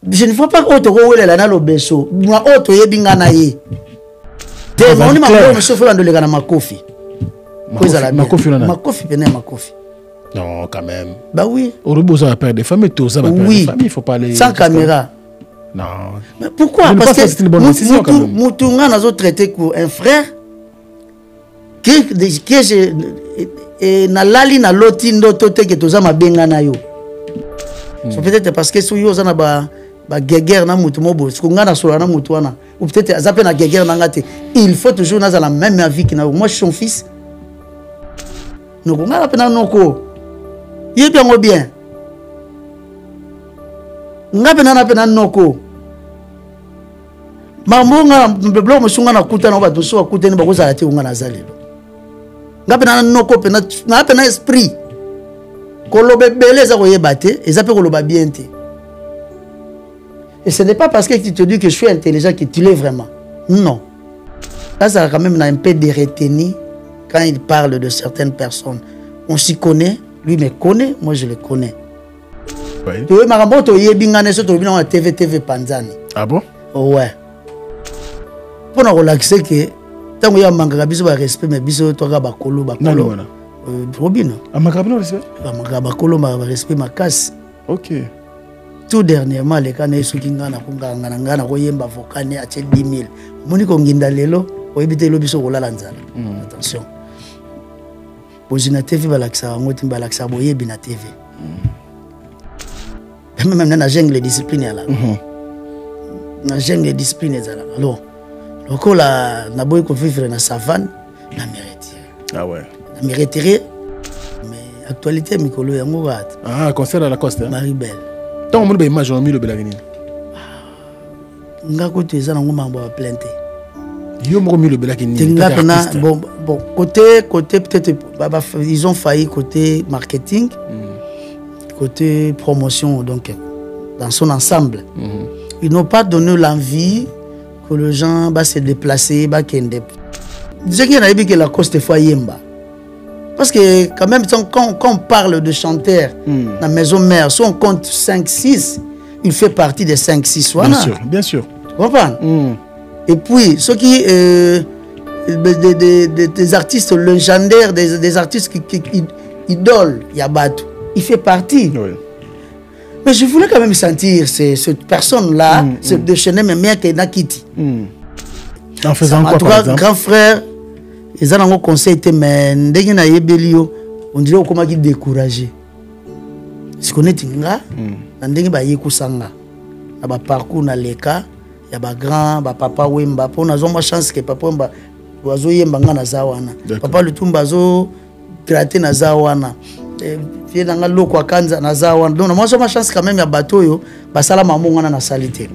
Je ne vois pas autre rôle là dans le beso. Moi autre yebinga na ye. Te moni ma monsieur Fulando le kana makofi. Makofi pena makofi. Non, quand même. Bah oui. Au rebours ça va perdre des familles, tout ça va perdre des familles, il faut pas aller. Sans caméra. Non. Mais pourquoi? Parce que c'est une bonne décision quand même. Moutunga n'a autre traité comme un frère qui et na lali na lotindo tote que toza mabenga na yo. C'est peut-être parce que sou yo za na ba guerre na mutu mobo, ce qu'on a na sola na mutu wana. Ou peut-être azape na guerre na ngate. Il faut toujours na la même vie que na moi je suis son fils. Nous on a la peine noko. Il bien ou bien. Nga peine na peine noko. Mamunga mbeblo musunga na kuta na ba doso akuta ni ba kozala te unga na zalelo. Nga peine na noko peine na peine esprit. Kolobe beleza ko yebate, ezape koloba bien te. Et ce n'est pas parce que tu te dis que je suis intelligent que tu l'es vraiment. Non. Là, ça a quand même un peu de retenue quand il parle de certaines personnes. On s'y connaît, lui me connaît, moi je le connais. Oui. Tu vois, Marambo, tu es bien en TV Panzani. Ah bon? Ouais. Pour nous relaxer, que tant que y a un biso de respect, mais biso toi bakolo. Non. Robin. Ah, Magrabino respect? Bakolo, respect ma casse. Ok. Tout dernièrement, les canets sont qui n'ont pas ngana koyemba vokane à 10 000. Moni konginda lelo, oyebite lo biso kola lanzala. Attention. Bozina TV balaksa ngoti balaksa boyebi na TV. Même na jungle discipline là. Na jungle discipline là. Alors, lokola na boy ko vivre na savane, na mérite. Ah ouais. Na mériterait. Mais actualité mikolo yango rat. Ah, concert à la coste. Maribel. Tant on me image on mis le belagini. Nga ko tu ezana ngoma ba plainte. Yo mo mis le belagini. Bon côté peut-être ils ont failli côté marketing. Côté promotion donc dans son ensemble. Ils n'ont pas donné l'envie que les gens va se déplacer, va kende. Disons qu'il y a que la coste fois yemba. Parce que quand même, quand on parle de chanteur dans la maison mère, si on compte 5-6, il fait partie des 5-6. Voilà. Bien sûr. Tu comprends? Et puis, ceux qui... des artistes légendaires, des artistes qui idolent Yabatou, il fait partie. Oui. Mais je voulais quand même sentir cette personne-là, se déchaîner même bien que Nakiti. En faisant quoi, par exemple? Grand frère, ils ont un conseil, mais dès qu'on a ébélio, on dirait comment il découragé. Si on est Tinga, on dirait qu'il y a Kusanga. Il y a un parcours dans les cas, il y a un grand, papa Wemba. On a une chance que papa Wemba, oiseau Yemba na Zawana. Papa le Tumbazo, gratter na Zawana. Fier dans l'eau quoi Kanza na Zawana. Donc moi j'ai ma chance quand même, il y a bateau yo, basala maman na salité.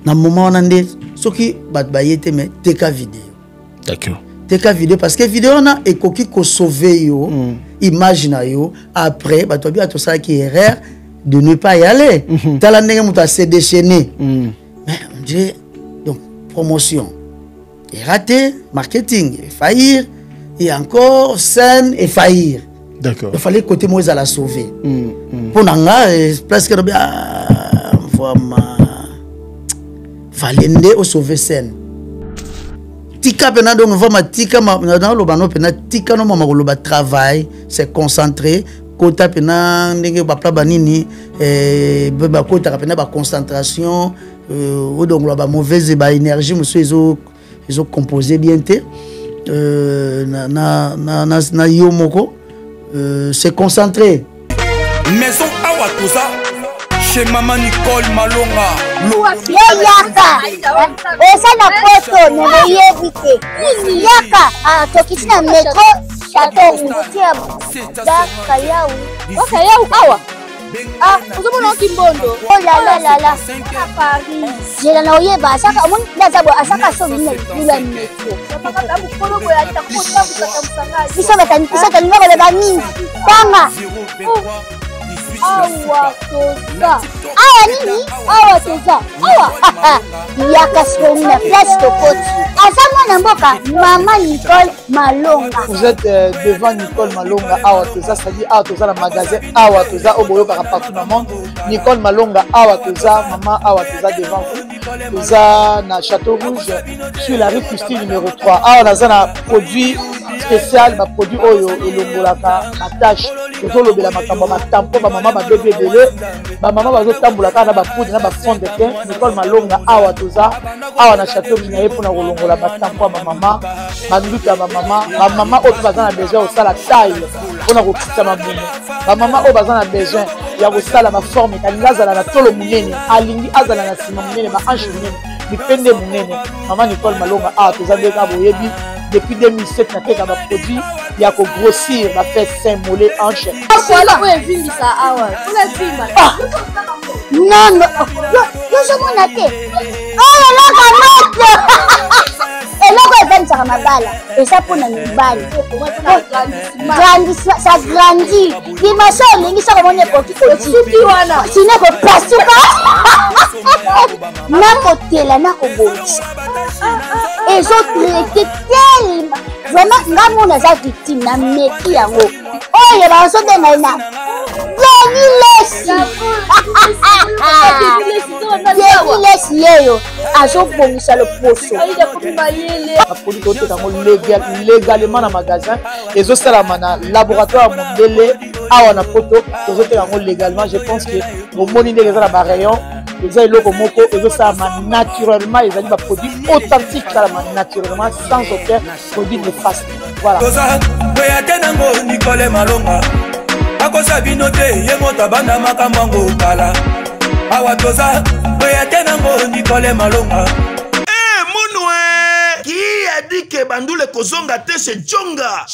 Dans le moment où on a dit, ce qui va être mais TK vidéo. D'accord. TK vidéo parce que vidéo on a écoqué qu'on sauver yo, imagine yo. Après, bah toi bien tout ça qui est erreur de ne pas y aller. T'as la nègre mouta s'est déchaîné. Mais on dit donc promotion est raté, marketing est faillir et encore scène et faillir. D'accord. Il fallait côté moi à la sauver. Pour nanga presque bien fallait au sauver scène. Tika pena donc vraiment tika dans le bano pena tika no mama ko travail c'est concentré kota pena ndenge ba pla banini ba kota pena ba concentration o donc ba mauvaise ba énergie monsieur ils ont composé bien té na yomoko c'est concentré maison awatoza chez Maman Nicole Malonga. Yaka. Esa na poto ne yebite. Yaka tokisina metro chateau ngutia da kayau. O kayau awa. Ah, uzomona kimbondo. Oh la. Paris. Jela na oyeba saka mon ndazabo asaka so bina bila metro. Papa tabu kolo boya ta ko tabu kata musanga. Bisa batani ngaba le bani. Tanga. awa toza awa nini awa toza awa yaka sikomi na place tokoti aza mwana mboka mama Nicole Malonga. Vous êtes devant Nicole Malonga awa toza, c'est-à-dire awa toza na magasin awa toza oboyoka partout dans le monde. Nicole Malonga awa toza, maman awa toza devant vous. Toza na Château Rouge sur la rue Custine numéro 3. Awa naza na produit spécial, ba produit oyo elongolaka attache tozolobela makambo matampo ba mama ba bébé belé ba mama bazotambolaka na ba poudre na ba fond de teint. Nicole Malonga awa toza awa na Château Minaye pour na kolongola matampo ba mama banduka ba mama oyo baza na besoin osala taille pona kokitisa mabumu ba mama oyo baza na besoin ya kosala ba forme kalinga azala na tolo munene alingi azala na sima munene ba hanche munene mipende munene. Mama Nicole Malonga awa toza ndeka boyebi depuis 2007 na teka ba produit ya ko grossir ba fait sein mollet hanche. Voilà oyo evimbisa awa tula vimba non yo somona te oyo eloko moto eloko evanisaka mabala eza mpona mibali ça grandit dimension olingi soko moni ekoki kotiki wana sino ekopasuka nakotela nakobongisa ezotraite telema vraiment nga mona aza victime na meki yango oyo bazobenga na Lesi yeyo azobongisa loposo apodi toteka ngo légalement na magasin ezosalama na laboratoire mondele awa na poto tozoteka ngo légalement. Je pense que omoni ndenge eza na barayon eza eloko moko ezosalama naturellement, ezali baproduit authentique salama naturellement sans aucun produit néfaste. Voilà. Nicole Malonga akosa bino te ye moto abanda makambo ngo kala awa toza oya tenango Nicole Malonga. Qui a dit que Bandoule kozonga te chez Djonga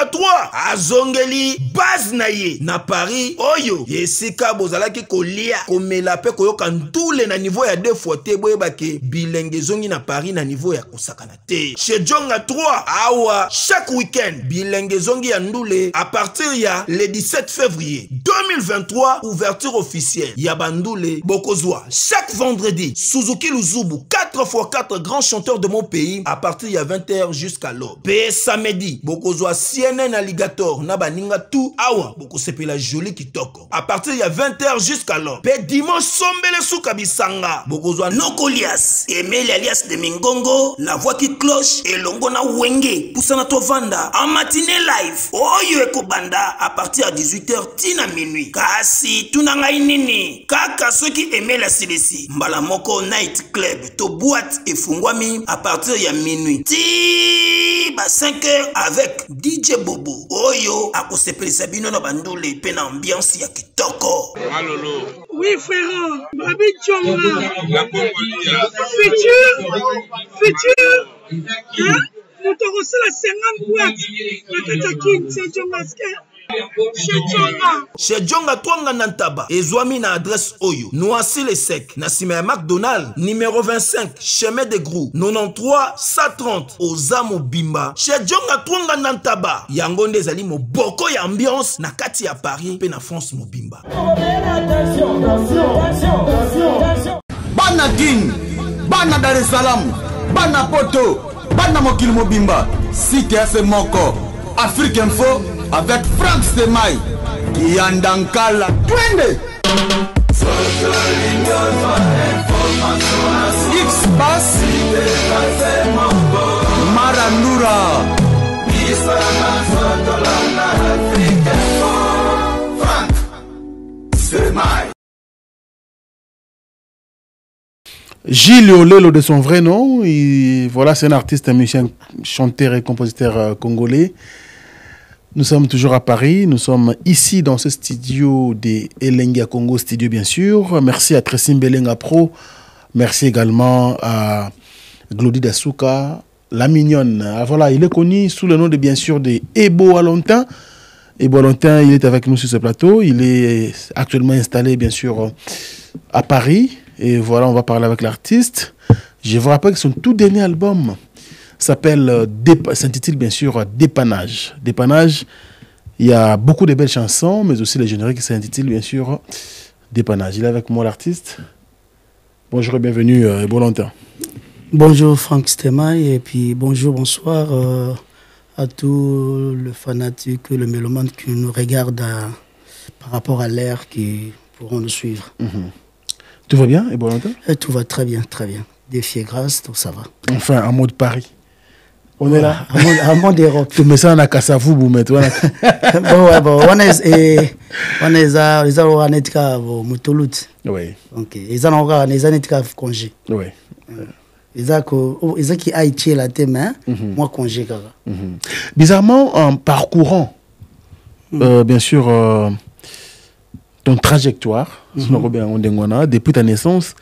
3 azongeli base na ye na Paris oyo yesika bozalaki kolia komela pe koyoka ntule na niveau ya 2 fois te boyeba ke bilenge zongi na Paris na niveau ya kosakana te chez Djonga 3 awa chaque week-end bilenge zongi ya ndule à partir ya le 17 février 2023 ouverture officielle ya Bandoule bokozwa chaque vendredi Suzuki Luzubu 4x4 grands chanteurs de mon pays à partir il y a 20h jusqu'à l'aube. Pe samedi, bokozwa CNN Alligator na baninga tout awa bokosepela joli kitoko. À partir il y a 20h jusqu'à l'aube. Pe dimanche sombele suka bisanga. Bokozwa Nokolias, Emile alias de Mingongo, la voix qui cloche et longo na wenge. Poussana tovanda en matinée live. Oyo ekobanda à partir à 18h tina minuit. Kasi tunanga inini. Kaka soki Emile asilesi. Mbala moko night club to boîte et fungwami à partir il y a minuit. Ti ba 5h avec DJ Bobo oyo akosepeli sabino na bandule pe na ambiance ya kitoko. Malolo. Oui frère, Babi Djonga. La Congolia. Futur. Hein? Nous te reçons la 50 boîtes. La Katakin, c'est Djonga. Chez Djonga Twanga Nantaba, ezwami na adresse Oyo, Noisy le Sec, Nassime McDonald, numéro 25, chemin de Grou, 93 130, Ozamo Bimba. Chez Djonga Twanga Nantaba, Yangonde Zali mo boko ya ambiance na kati ya Paris, pe na France mo Bimba. Bana King, Bana Dar es Salaam, Bana Poto, Bana Mokil Mobimba, Cité FM Moko, Afrique Info. Avec Franck Stemay, Yandankala, Twende. X-Bass, Marandura. Franck Stemay. Gilles Olelo de son vrai nom, voilà, c'est un artiste, un musicien, chanteur et compositeur congolais. Nous sommes toujours à Paris, nous sommes ici dans ce studio de Elenga Congo Studio bien sûr. Merci à Tressim Belenga Pro, merci également à Glody Dasuka, la mignonne. Voilà, il est connu sous le nom de bien sûr de Ebo Alontin. Ebo Alontin, il est avec nous sur ce plateau, il est actuellement installé bien sûr à Paris. Et voilà, on va parler avec l'artiste. Je vous rappelle que son tout dernier album s'intitule bien sûr Dépannage. Dépannage, Il y a beaucoup de belles chansons, mais aussi les génériques qui s'intitulent, bien sûr, Dépannage. Il est avec moi, l'artiste. Bonjour et bienvenue, Bolantin. Bonjour, Franck Stemaille, et puis bonjour, bonsoir à tous les fanatiques, les mélomanes qui nous regardent par rapport à l'ère qui pourront nous suivre. Tout va bien, et Bolantin? Tout va très bien, très bien. Défi et grâce, tout ça va. Enfin, en mode Paris. On est là. En mode Europe. Tu mets ça en Akasavu, vous mettez. Bon, on est à Moutolut. Oui. Donc, ils ont un congé. Oui. Ils ont qui aïe la thème, moi congé. Bizarrement, en parcourant, bien sûr, ton trajectoire, depuis ta naissance,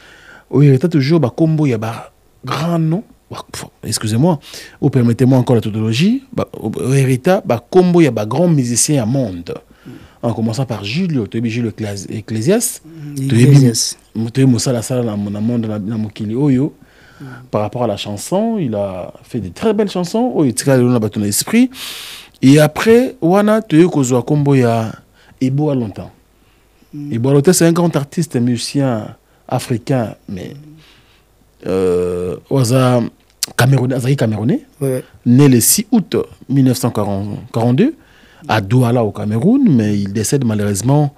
il y a toujours un combo, il y a un grand nom. Excusez-moi, ou permettez-moi encore la tautologie. Hérita, combo, il y a un grand musicien à monde. En commençant par Julio, tu as Julio Ecclésias. Tu as Moussa Sala dans le monde de Oyo. Par rapport à la chanson, il a fait de très belles chansons. Il a ton esprit. Et après, Wana, tu as Kozwa combo, il y a Ebo à longtemps. Ebo à longtemps, c'est un grand artiste, musicien africain, mais. Camerounais, né le 6 août 1942 à Douala au Cameroun, mais il décède malheureusement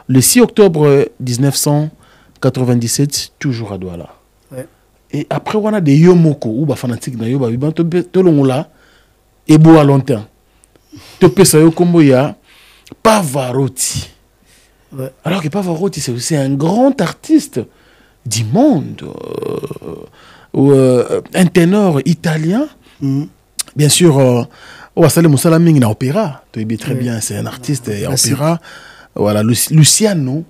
le 6 octobre 1997, toujours à Douala. Et après, on a des Yomoko, ou des fanatiques, et beau à longtemps. Tu peux savoir comment il y a Pavarotti. Alors que Pavarotti, c'est aussi un grand artiste du monde. Un ténor italien, bien sûr, Wasale Moussalaming na opéra, tu es très bien, c'est un artiste opéra. Voilà, Luciano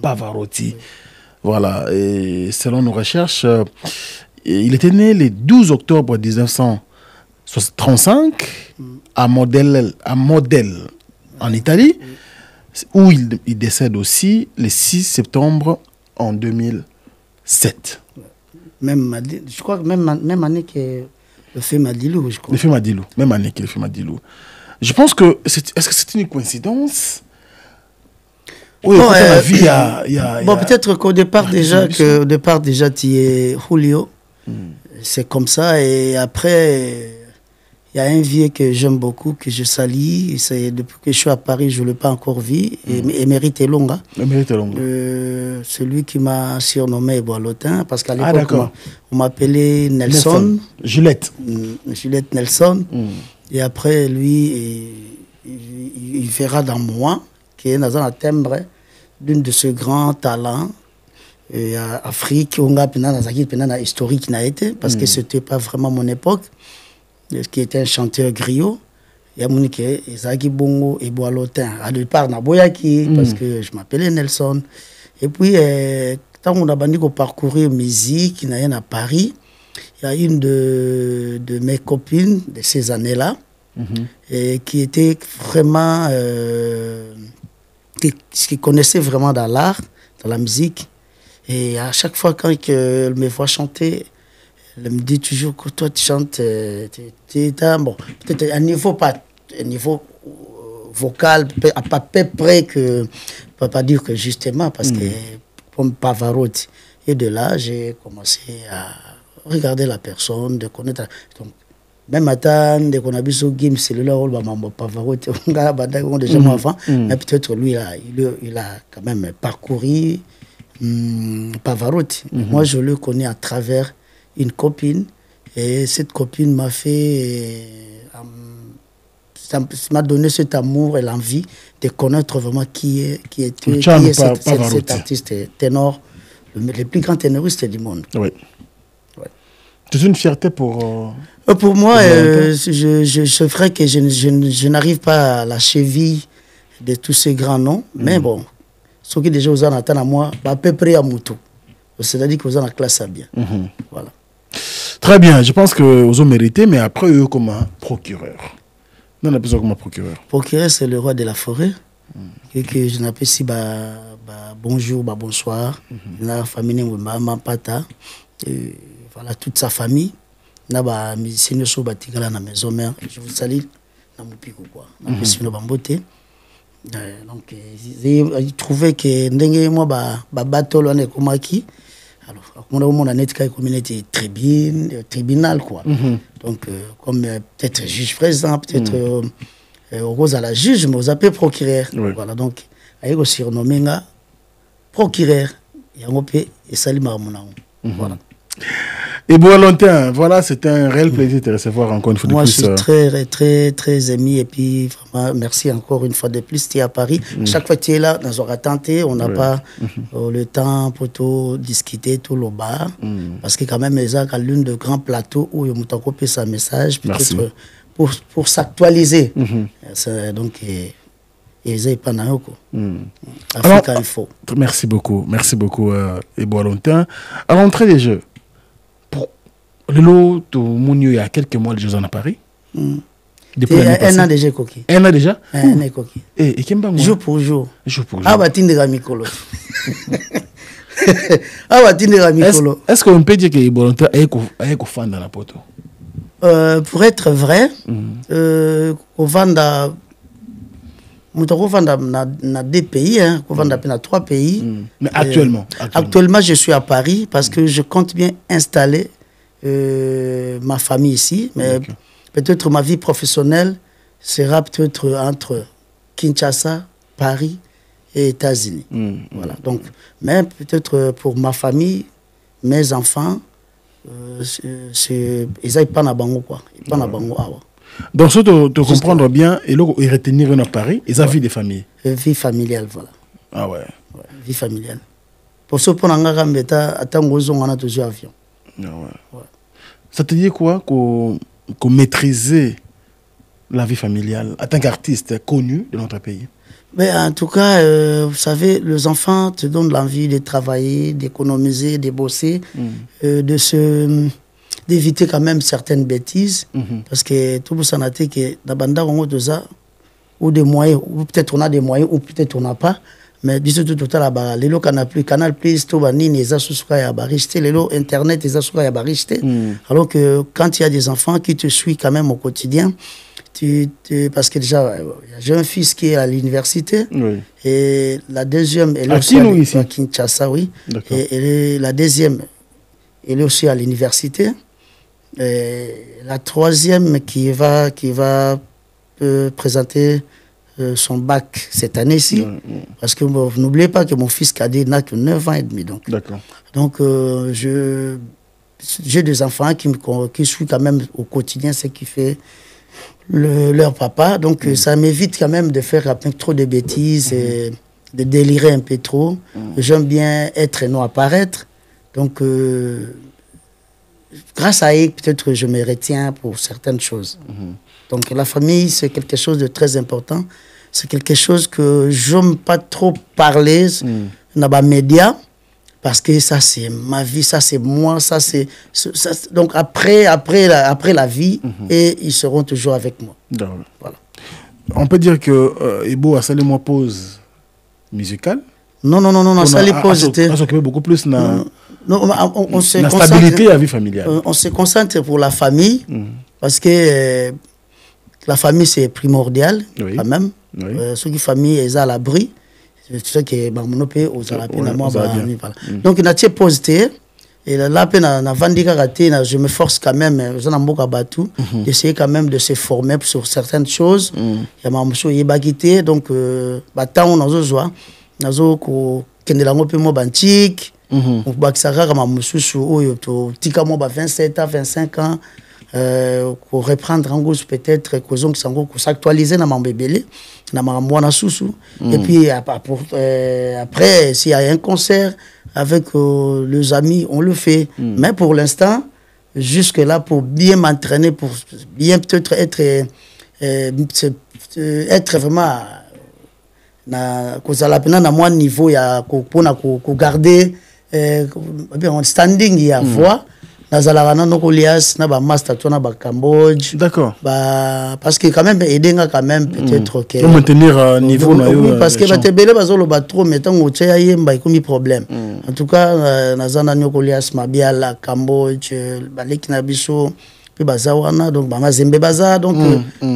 Pavarotti. Voilà, et selon nos recherches, il était né le 12 octobre 1935 à Modène en Italie, où il décède aussi le 6 septembre en 2007. Je crois que même année que le film Adilou, je crois. Le film Adilou, même année que le film Adilou. Je pense que est-ce que c'est une coïncidence? Oui, bon, bon peut-être qu'au départ déjà, tu es Julio. C'est comme ça. Et après, il y a un vieux que j'aime beaucoup, que je salue. Depuis que je suis à Paris, je ne l'ai pas encore vu. Émérite Elonga. Celui qui m'a surnommé Boalotin, parce qu'à l'époque, on m'appelait Nelson. Juliette Nelson. Et après, lui, il verra dans moi qui est dans un timbre d'une de ces grands talents Afrique, on a une historique n'a été, parce que ce n'était pas vraiment mon époque, qui était un chanteur griot. Il y a mon qui Isaki Bongo et Boalotin. À départ, Naboyaki, parce que je m'appelais Nelson. Et puis, quand on a bandit qu'on parcourir musique, il y a à Paris, il y a une de mes copines de ces années-là, et qui était vraiment, qui connaissait vraiment dans l'art, dans la musique. Et à chaque fois quand elle me voit chanter, elle me dit toujours que toi tu chantes, bon, peut-être un niveau vocal, à peu près que, on ne peut pas dire que justement, parce que comme Pavarotti. Et de là, j'ai commencé à regarder la personne, de connaître. Donc, même matin, dès qu'on a vu ce game, c'est le rôle de Pavarotti, on a déjà avant, mais peut-être lui, il a quand même parcouru Pavarotti. Moi, je le connais à travers une copine, et cette copine m'a fait, ça m'a donné cet amour et l'envie de connaître vraiment qui est cet artiste ténor, le plus grand ténoriste du monde. Oui. C'est une fierté pour moi, c'est vrai que je n'arrive pas à la cheville de tous ces grands noms, mais bon, ceux qui déjà vous en attendent à moi, à peu près à Moutou. C'est-à-dire que vous en classez bien. Voilà. Très bien, je pense que vous avez mérité, mais après, eux, comme un procureur. Non, on a besoin comme un procureur. Procureur, c'est le roi de la forêt. Et que je n'appelle si bonjour, bonsoir. La famille, maman, pata. Voilà, toute sa famille. Na ba musicien so batigala na maison mère. Je vous salue. na mupiko quoi na pesino bambote donc ils trouvaient que ndenge moi ba batolo na komaki alors on a net kai communauté tribunal quoi donc comme peut-être juge président peut-être rose à la juge mais aux appelés procureur voilà donc ayi ko surnommer nga procureur yango pe esali maramonango voilà. Et Valentin, voilà, c'était un réel plaisir de te recevoir encore une fois de plus. Moi, je suis très, très, très ému. Et puis, vraiment, merci encore une fois de plus. Tu es à Paris. Chaque fois que tu es là, dans un tenté, on n'a pas le temps pour tout discuter, tout le bar. Parce que quand même, ils ont l'une de grands plateaux où ils ont copié sa message, peut-être pour s'actualiser. Donc, ils ont pas Africa Info. Merci beaucoup, et Valentin. À l'entrée des Jeux, le lot il y a quelques mois, les Jeux en à Paris. Depuis un an déjà, Koki. Un an déjà? Un an, Koki. Et quel moment? Jour pour jour. Jour pour jour. Ah, bah, Tindera Mikolo. Ah, bah, Tindera Mikolo. Est-ce qu'on peut dire que les volontaires sont fan dans la poto? Pour être vrai, on vend dans. Nous dans 2 pays, hein, on vend dans 3 pays. Mais actuellement, je suis à Paris parce que je compte bien installer ma famille ici, mais peut-être ma vie professionnelle sera peut-être entre Kinshasa, Paris et États-Unis. Voilà. Donc, mais peut-être pour ma famille, mes enfants, ils n'aillent pas à Bango quoi. Ils pas à Bango. Donc, ça, te comprendre bien, et là, ils retenir à Paris, ils ont vie de famille. Vie familiale, voilà. Ah ouais. Vie familiale. Pour ce point, on a toujours avion. Ah ouais. Ça te dit quoi qu'on maîtrisait la vie familiale en tant qu'artiste connu de notre pays? Mais en tout cas, vous savez, les enfants te donnent l'envie de travailler, d'économiser, de bosser, d'éviter quand même certaines bêtises. Parce que tout le monde a dit que dans banda on a ou des moyens, ou peut-être on a des moyens, ou peut-être on n'a pas. Mais du tout total à barre. Les lots Canal Plus, tout banni, les associés à barrister, les lots Internet, les associés à barrister. Alors que quand il y a des enfants qui te suivent quand même au quotidien, parce que déjà, j'ai un fils qui est à l'université. Et la deuxième, elle est aussi à Kinshasa, oui. Et la deuxième, elle est aussi à l'université. La troisième qui va présenter son bac cette année-ci. Parce que n'oubliez pas que mon fils cadet n'a que 9 ans et demi. Donc j'ai des enfants qui suivent quand même au quotidien ce qui fait leur papa. Donc ça m'évite quand même de faire trop de bêtises, et de délirer un peu trop. J'aime bien être et non apparaître. Donc grâce à eux, peut-être je me retiens pour certaines choses. Donc la famille, c'est quelque chose de très important. C'est quelque chose que je n'aime pas trop parler dans les médias, parce que ça c'est ma vie, ça c'est moi, ça c'est... Donc après la vie, et ils seront toujours avec moi. Voilà. On peut dire que Ebo a salé moi pause musicale. Non, ça les pause. On s'occupe beaucoup plus dans on se la stabilité de la vie familiale. On se concentre pour la famille, parce que la famille c'est primordial quand même. Ceux qui famille est à l'abri, c'est ça que mon pays aux donc il a été posté et là peine je me force quand même d'essayer quand même de se former sur certaines choses. Il y a ma monsieur Yebagité, donc temps on a joie nazo ko kendelango pe mo bantique on bakisaka kama mususu oyo to tika mo ba 27 à 25 ans pour reprendre en gauche peut-être kozong sango ko s'actualiser na mambebele na mambwana susu et puis après s'il y a un concert avec les amis on le fait mais pour l'instant jusque là pour bien m'entraîner pour bien peut-être être vraiment na kozala pena na moi niveau ya pona ko garder standing ya voix nazala na no Kolias na ba master to na ba Cambodge. D'accord. Parce que quand même aidenga quand même peut-être que pour maintenir niveau na yo parce que ba tebele bazolo ba trop metant o tya yemba ikomi problème. En tout cas nazana no Kolias mabia la Cambodge ba lekina biso puis bazawana donc Mama Zembe baza donc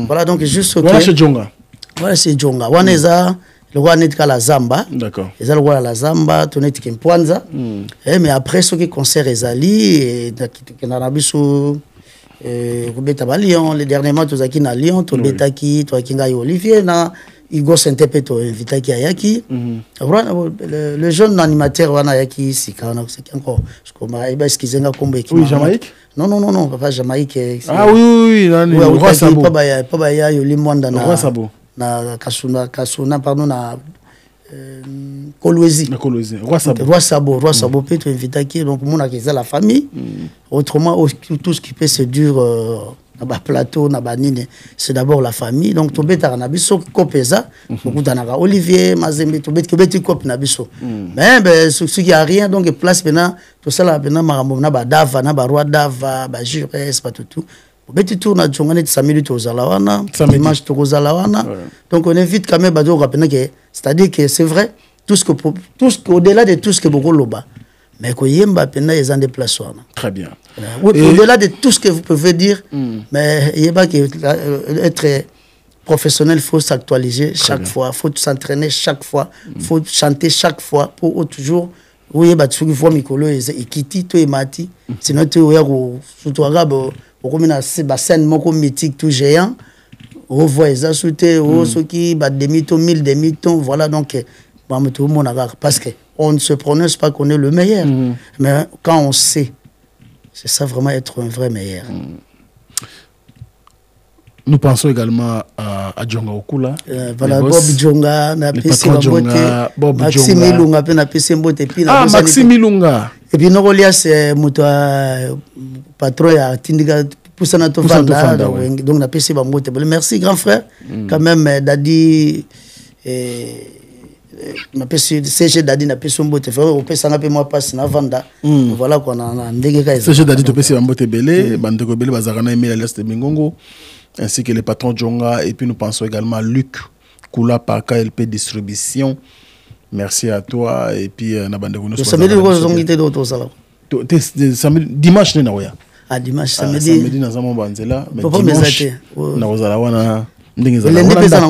voilà donc juste voilà chez Djonga. Voilà c'est Djonga. Waneza le roi net la Zamba. D'accord. Eza le roi la Zamba, tonet Kempwanza. Mais après ce qui concert ezali et na biso Robeta ba Lyon, les dernièrement tous aki na Lyon, to betaki, to akinga Olivier na Igo Saint-Peto invitaki ayaki. Le jeune animateur wana yaki sika na c'est encore je comprends il va excuser kombo équipe. Oui, Jamaïque. Non, pas Jamaïque. Ah oui, Roi Sabo. Pas ya Yoli Mwanda na Roi Sabo. Na Kasuna pardon na Kolwezi. Roi Sabo. Roi Sabo peut être invité donc mon a la famille. Autrement tout ce qui peut se dure na ba plateau na banine c'est d'abord la famille donc to beta na biso kopeza beaucoup tanaka Olivier Mazembe to bet que beti cop na biso. Mais ce qui a rien donc place maintenant tout ça là maintenant marambo na ba dava na ba roi dava ba jurès pas tout. Beti tour na Djonga samedi to zalawana dimanche to zalawana donc on invite quand même bado rapena que c'est-à-dire que c'est vrai tout ce que au-delà de tout ce que beaucoup loba mais que yemba pena les en déplacement. Très bien. Au-delà de tout ce que vous pouvez dire mais yemba que être professionnel faut s'actualiser chaque fois, faut s'entraîner chaque fois, faut chanter chaque fois pour toujours oui ba tu vois mikolo ekiti to emati sinon tu oya ko surtout arabe comme na scène moko mythique tout géant on voit les assutés ceux qui bat demi-ton 1000 demi-ton voilà donc tout le monde parce que on ne se prononce pas qu'on est le meilleur mais quand on sait c'est ça vraiment être un vrai meilleur. Nous pensons également à Djonga Okula. Voilà, Bob Djonga, Maxime Ilunga, Maxime Ilunga. Et puis Norolia, c'est mon patron à Tindiga Poussana Tofanda. Donc, on a PC Bambote. Merci, grand frère. Quand même, Dadi. Ma PC CG Dadi n'a pas son botte. On peut s'en appeler moi passe na Vanda. Voilà qu'on a ndege. CG Dadi to PC Bambote Belé, Bandeko Belé, Bazarana Emile l'Est de Mingongo. Ainsi que les patrons Djonga. Et puis nous pensons également à Luc Koula par KLP Distribution. Merci à toi. Et puis, samedi, dimanche, dimanche, samedi. Samedi, nous avons Banzela. Mais dimanche, nous avons lundi,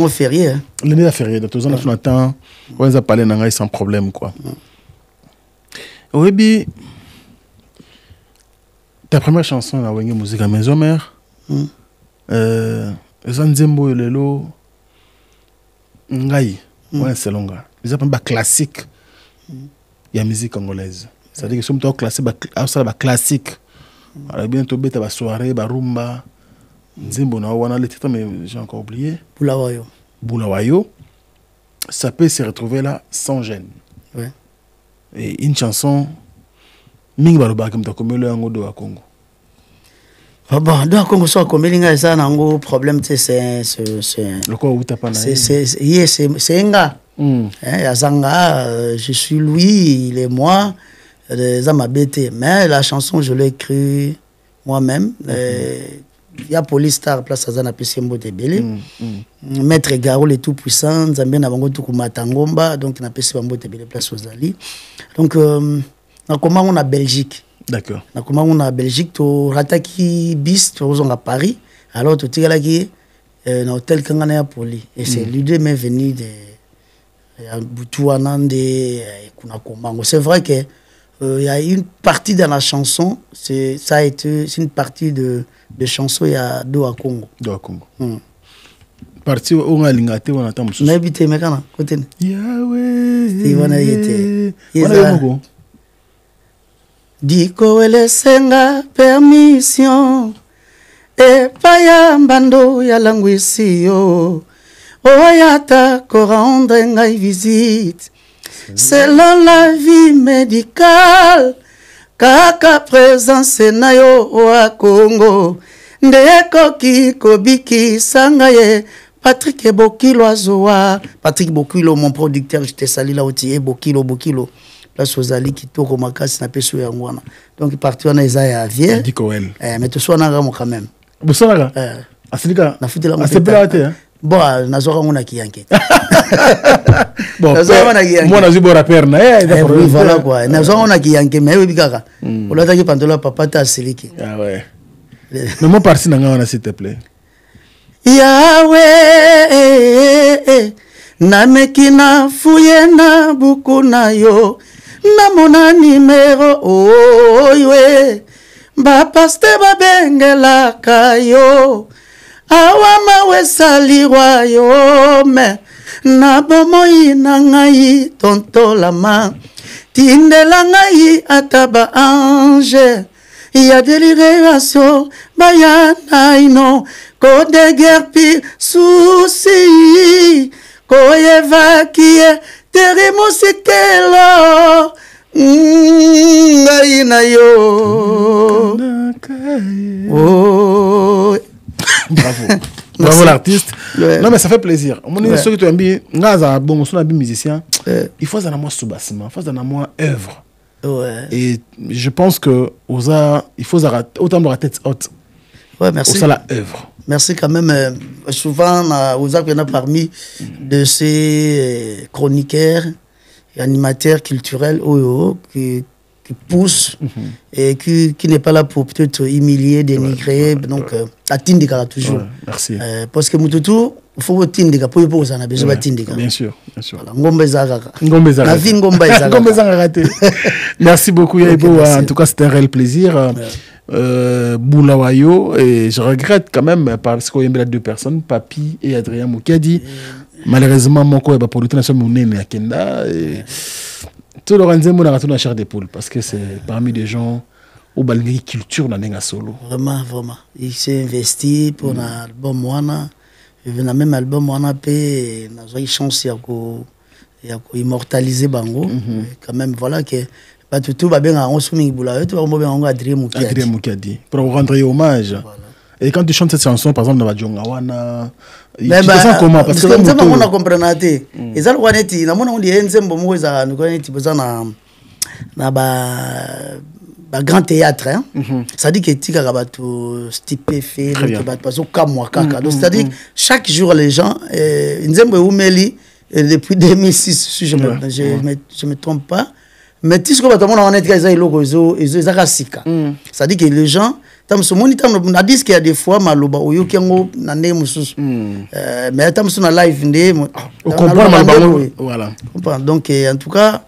férié. Lundi, férié. Donc, on attend. On va parler sans problème, quoi. Oui, ta première chanson, la musique à Maison Mère. Zanzembo Lelo Ngai ouais c'est longa ils appellent classique il y a musique congolaise c'est-à-dire que sommes classé ba classique alors bientôt beta ba soirée ba rumba Nzembo na wana le titre mais j'ai encore oublié Bulawayo ça peut se retrouver là sans gêne ouais et une chanson mingi baloba comme ta komelo yango do wa Congo. Bon, donc on soit comme il y a un problème, c'est le quoi où t'as pas c'est un gars. Je suis lui, il est moi, ça m'a bêté. Mais la chanson, je l'ai écrite moi-même. Il y a Polystar, place à Zana Pessimbo de Belé. Maître Garo, le tout puissant, Zambien Nabango Tukumatangomba, donc il a Pessimbo de Belé, place aux Ali. Donc, comment on a Belgique. D'accord. Comment on a Belgique, tu rataki bis, tu es à Paris, alors tu es là qui est dans l'hôtel Kangana Poli. Et c'est l'idée m'est venue de Boutouanande et Kunakomango. C'est vrai que il y a une partie dans la chanson, c'est une partie de chanson il y a deux à Congo. Deux à Congo. Partie où on a l'ingate on attend monsieur. Mais habité mais quand côté. Yahweh. Il va y être. Diko elesenga permission e paya mbando ya langwisi yo oyata ko rendre ngai visite selon la vie médicale kaka présence na yo wa Congo ndeko ki kobiki sangaye Patrick Bokilo azoa Patrick Bokilo mon producteur je te salue là aussi Bokilo place aux Ali qui tourne au Makas n'a pas su yangwana donc parti on a Isaiah Vier mais tout soit na quand même bosana asilika na fuite la on hein bon nazora on a qui yanke bon moi na zibo rapper na oui voilà quoi nazora on a qui yanke mais oui kaka on a taki pantola papa ta asiliki ah ouais Mais moi, parti dans s'il te plaît. Yahweh, nameki na fuye na buku na yo, namona nimero oywe, bapaste babengelaka yo, awa mawe salirwa yo, me na bomoi na ngai tontolama, tindela ngai ataba ange, ya délibération bayana ino, ko de guerre pi souci, ko évacuer terremosikelo ngai na yo. Oh. Bravo. Bravo l'artiste. Ouais. Non mais ça fait plaisir. Mon ouais. Ceux qui t'ont dit, bon, on musicien. Il faut avoir moins sous-bassement, il faut avoir moins œuvre. Ouais. Et je pense que il faut autant de la tête haute. Ouais, merci. Pour la œuvre. Merci quand même. Souvent, on a parmi de ces chroniqueurs et animateurs culturels qui poussent et qui n'est pas là pour peut-être humilier, dénigrer. Donc, à Tindika toujours. Ouais, merci. Parce que Moutoutou, il faut Tindika pour y a besoin de Tindika. Bien sûr, bien sûr. Ngombe Zagaka. La vie Ngombe Zagaka. Merci beaucoup, Yaibo. En tout cas, c'était un réel plaisir. Boulawayo, et je regrette quand même parce qu'il y a deux personnes, Papi et Adrien Moukadi. Malheureusement, mon co est pas pour le temps, c'est mon à Kenda. Tout le reste, mon a chair d'épaule parce que c'est parmi des gens au balnéi culture dans les solo. Vraiment, vraiment. Il s'est investi pour l'album Moana. Il a même album Moana P. Il a eu chance d'immortaliser Bango. Quand même, voilà que. Tout va bien en Souming Boula, tout va bien en Adrien Moukadi. Adrien Moukadi. Pour rendre hommage. Voilà. Et quand tu chantes cette chanson, par exemple, dans la Djongawana, tu te sens comment? Parce que on a compris. Et ça, on a dit, on dit, on a grand théâtre. Ça dit que tu as tout stipé fait, c'est-à-dire chaque jour, les gens, depuis 2006, si je ne me trompe pas, mais tout ce que ça dit que les gens on dit qu'il y a des fois maloba oyo kengo na ne mususu mais tam sur na live ndé voilà donc en tout cas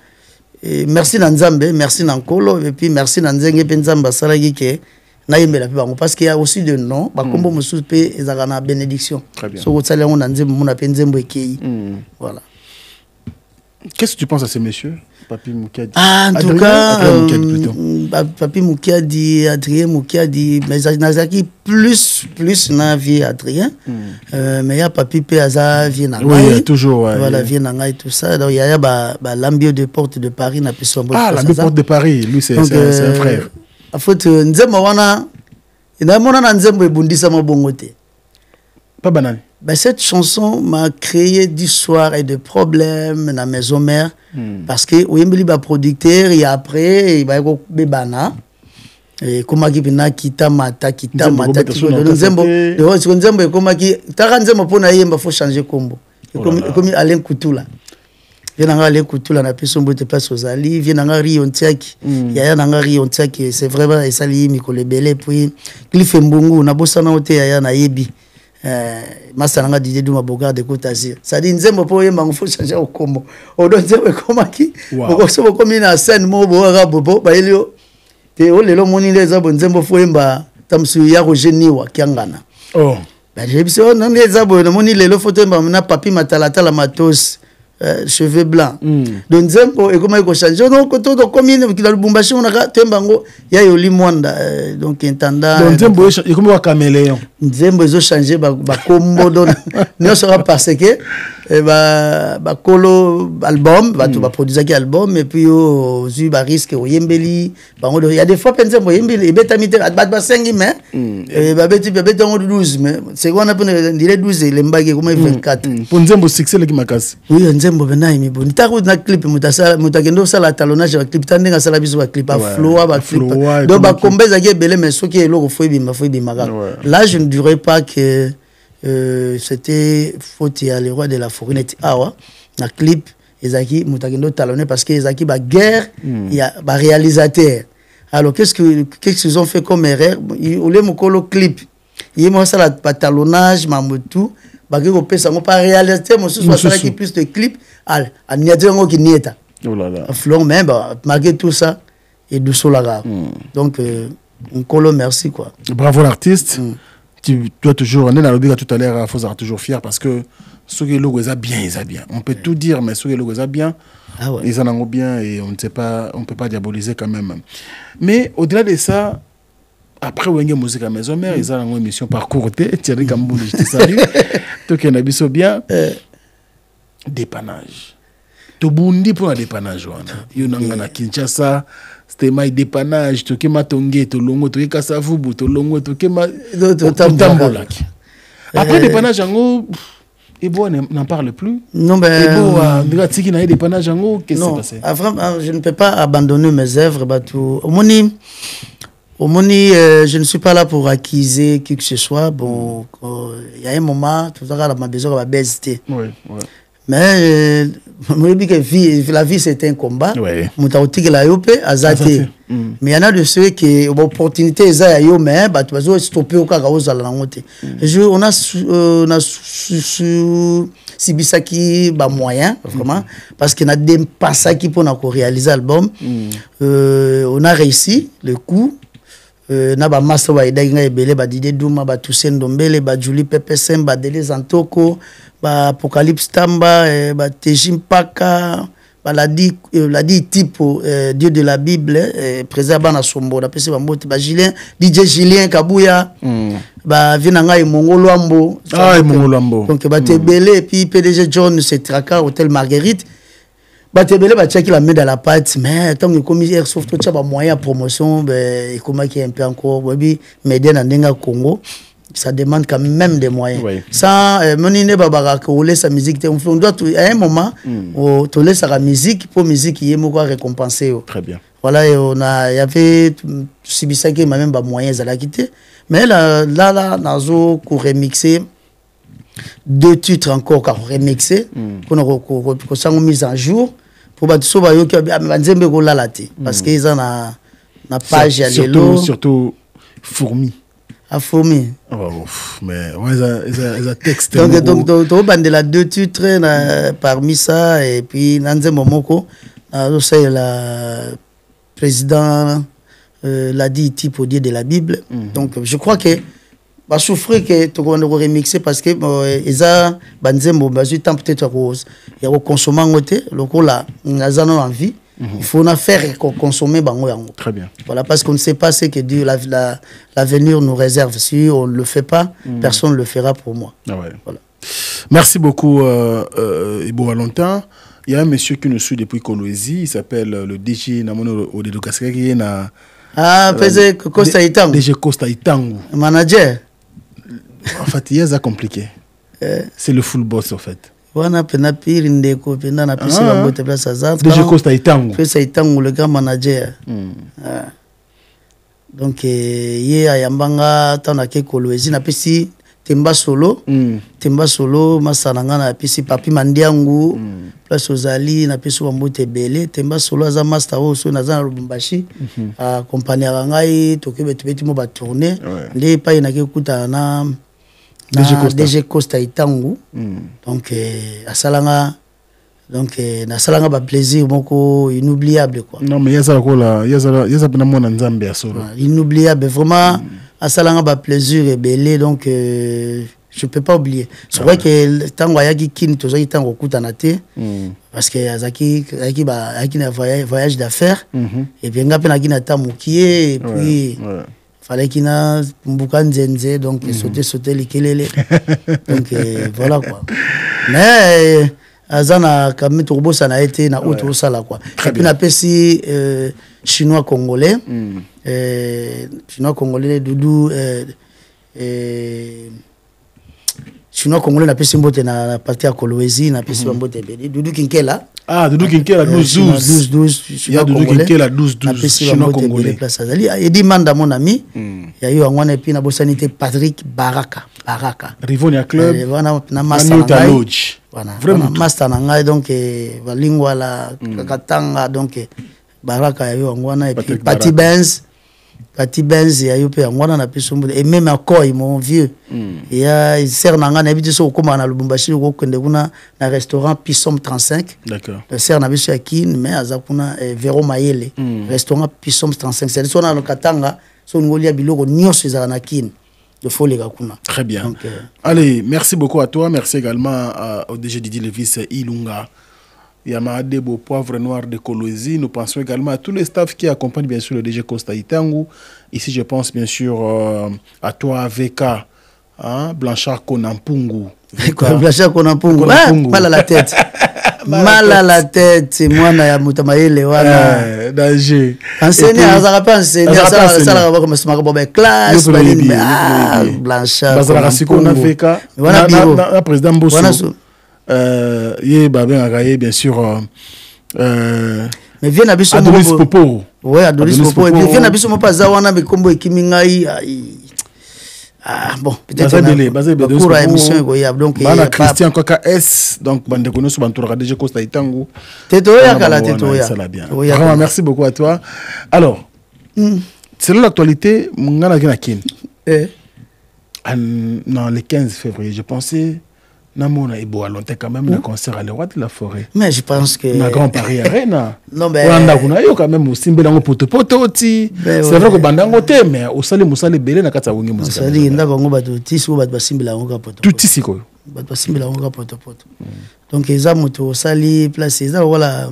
merci Nanzambe, merci Nankolo et puis merci Nanzenge Penzamba salagi ke na yembela pe bango parce qu'il y a aussi de noms ba kombo mususu pe ezaka na bénédiction so tsala on Nanzembe mona Penzembo ekei voilà. Qu'est-ce que tu penses à ces messieurs? Papi Moukadi. Ah, en tout cas, Papi Moukadi, Adrien Moukadi, mais Nazaki plus na vie Adrien. Mais il y a Papi Péaza, vie Nangaï. Oui, toujours. Ouais, voilà, vie Nangaï, tout ça. Donc il y a l'ambio de Porte de Paris. Ah, l'ambio de Porte de Paris, lui c'est un frère. En fait, Nzembo wana, il y a un Nzembo et Bundisa Mabongote. Pas banal. Ben, cette chanson m'a créé d'histoires et de problèmes dans la maison mère. Parce que Oyembeli ba producteur et après il va y bebana et comment qui bina kita mata nzembo nzembo comment qui taka nzembo pona yemba faut changer combo comme Alain Kutula vient Alain Kutula na peso mbote place aux ali vient Rio Ntiaki yaya na Rio Ntiaki c'est vraiment et sali mikole belé puis Cliff Mbungu na bossa na ote yaya na yebi Masananga Didier Douma Bogard de Côte-Azur. Ça dit nzembo po yemba faut changer au combo. Odo nzembo comment qui au so comme na scène mo bo rabobo ba elio te o lelo moni les abo nzembo fo yemba tamsu ya rogeniwa kiangana. Oh. Ba j'ai biso non les abo no moni lelo photo yemba na papi matalata la matos cheveux blancs. Donc nzembo et comment il faut changer non ko to commune qui la Lubumbashi on a tembango ya yoli mwanda donc intendant. Donc nzembo et comment wa caméléon. Nzembo ils ont changé ba combo don non sera parce que ba kolo album ba to ba produire qui album et puis au zu ba risque au yembeli ba il y a des fois nzembo yembeli betamite ba 5 mais ba beti on 12 mais c'est quoi on a pour dire 12 les mbage comme 24 pour nzembo succès le qui makasi oui nzembo bena imi bon ntaku na clip mutakendo sala talonnage ba clip tandinga sala biso ba clip a flow ba clip donc ba kombeza qui belé mais ce qui est logo foi bima là je ne dirais pas que c'était faute à le roi de la forêt net awa na clip ezaki mutakendo talonné parce que ezaki ba guerre il y a ba réalisateur Alors, qu'est-ce qu'ils ont fait comme erreur? Au lieu de clip, ils ont fait le pantalonnage, mamotou, ils ont fait par réalité, ils plus de clips. Alors, il y a des gens qui n'y étaient pas. Florent, mais malgré tout ça, et de Solaga. Donc, Nkolo, merci quoi. Bravo l'artiste. Tu dois toujours, on est dans le but tout à l'heure, il faut être toujours fier parce que ceux qui logo ils bien, ils bien. On peut tout dire, mais ceux qui logo ils bien, ils en ont bien et on ne sait pas, on peut pas diaboliser quand même. Mais au-delà de ça, après on a musique à maison mère, ils ont une émission parcours Thierry Kamboul, je te salue. Toi qui en as bien, dépannage. To bundi pour un dépannage yo nangana Kinshasa c'était mai dépannage to ke matonge to longo to kasavubu to longo to ke tambola. Après dépannage ango et bon n'en parle plus. Non ben et tiki na dépannage ango qu'est-ce qui s'est passé? Vraiment je ne peux pas abandonner mes œuvres batou au moni je ne suis pas là pour accuser qui que ce soit. Bon il y a un moment tout ça là ma besoin va baisser. Oui. Mais la vie c'est un combat. Mais il y en a de ceux qui ont l'opportunité mais stopper au cas on a Sibisaki moyen vraiment parce qu'il y a des passages qui pour réaliser l'album. On a réussi le coup. Na ba master ba idaginga ebele ba Dide Douma ba Toussaint Ndombele ba Julie Pepe Semba Dele Zantoko ba Apocalypse Tamba ba Tejim Paka ba la dit type Dieu de la Bible présent bana sombo na pese ba mbote ba Julien DJ Julien Kabuya ba vinanga e Mongolo Ambo donc ba tebele et puis PDG John Setraka Hôtel Marguerite. Batebele ba tchaki la main dans la pâte mais tant que commissaire sauf tout ça ba moyen promotion et comment qui est un peu encore m'aider dans Nenga Congo ça demande quand même des moyens sans monine babara ko laisse sa musique on doit à un moment on te laisse la musique pour musique qui est mo récompenser très bien voilà et on a il y avait Sibisaki même ba moyens à la quitter mais là nazo ko remixer 2 titres encore car remixer qu'on a mise en jour pour battre so ba yo ki banzembe ko lalati parce que ils en a na page ya lelo surtout fourmi mais ils a texte donc bandela 2 titres parmi ça et puis nanze momoko c'est la président l'a dit type au Dieu de la Bible donc je crois que va souffrir que tu vas remixer parce que ils banzembo bazu temps peut-être rose il y a consommer ngoté lokola ngazana envie il faut en faire consommer bango yango très bien voilà parce qu'on ne sait pas ce que Dieu l'avenir nous réserve si on le fait pas personne le fera pour moi voilà merci beaucoup Ibo Valentin. Il y a un monsieur qui nous suit depuis Kolwezi, il s'appelle le DJ Namono Odedo Kaskaki na PZ Costa Itangu DJ Costa Itangu manager. En fait, il y a compliqué. C'est le full boss en fait. Wana pena pire ndeko pena na pisi ba bote place azat. DJ Costa Itangu. Costa Itangu le grand manager. Donc ye ayambanga tana ke Kolwezi na pisi Temba Solo masananga na pisi Papi Mandiangu place Ozali na pisi Wambote Bele Temba Solo aza master oso na za Lubumbashi compagnie ngai tokebe tubeti mo ba tourner ndé pa ina ke kuta na DG Costa Itangu donc asalanga donc na salanga ba plaisir moko inoubliable quoi. Non mais yaza kola yaza bena mona nzambe ya solo inoubliable vraiment asalanga ba plaisir et belé donc je peux pas oublier c'est vrai que tango ayaki kin tozo itango kutana te parce que azaki na voyage d'affaires et bien ngape na kina tamukie et puis fallait qu'il na mbuka nzenze donc sauter likelele donc voilà quoi mais azana comme turbo ça n'a été na autre ça là quoi et puis na pesi chinois congolais Doudou chinois congolais na pesi mbote na partie ya Kolwezi na pesi mbote beli Doudou Kinkela Doudou Kinkela 12 il y a Doudou Kinkela 12 chinois congolais place azali Edi Manda mon ami ya yo ngwana et puis na bosanité Patrick Baraka Rivonia Club na master Lodge vraiment master ngai donc balingwa la katanga donc Baraka ya Yongwana et puis Pati Benz ya yo pe Yongwana na peso et même Akoy mon vieux. Il y a sert nanga na bitu so koma na Lubumbashi ko kende kuna na restaurant Pissom 35. D'accord. Le sert na biso ya kin mais azakuna Vero Mayele. Restaurant Pissom 35. C'est so na Katanga so ngolia biloko nyonso za na kin. Très bien. Donc, allez, merci beaucoup à toi. Merci également au DG Didier Levis Ilunga. Yamade Beau Poivre Noir de Colosie. Nous pensons également à tous les staffs qui accompagnent bien sûr le DG Costa Itangu. Ici, je pense bien sûr à toi, VK, hein, Blanchard Konampungu. Blanchard Konampungu. Mal à la tête. Mal à la tête, c'est moi na Mutamaele wana. Danger. Enseigner, ça va pas enseigner, ça va comme ça ma classe, Blanchard. Bazara Siko na VK. Na président Bosso. Yé babé agaye bien sûr mais viens abiso Adonis Popo. Ouais, Adonis Popo et viens abiso mo pas wana be kombo ekimingai. Ah bon, peut-être basé pour émission donc bana Christian Koka S donc bande kono so bantura DG Costa Itangu. Tetoya kala tetoya. Vraiment merci beaucoup à toi. Alors, selon l'actualité, ngana kina kin. Non, le 15 février, je pensais Namona et Boa longtemps quand même le concert à l'Roi de la Forêt. Mais je pense que na Grand Paris Arena. Non mais Rwanda kuna yo quand même aussi mbelango poto ti. C'est vrai que bandango te mais osale musale belé na kata wongi musika. Osali ndako ngo bato ti so bato basimbela ngo poto. Tout ici quoi. Bato basimbela ngo poto. Donc eza moto osali place eza voilà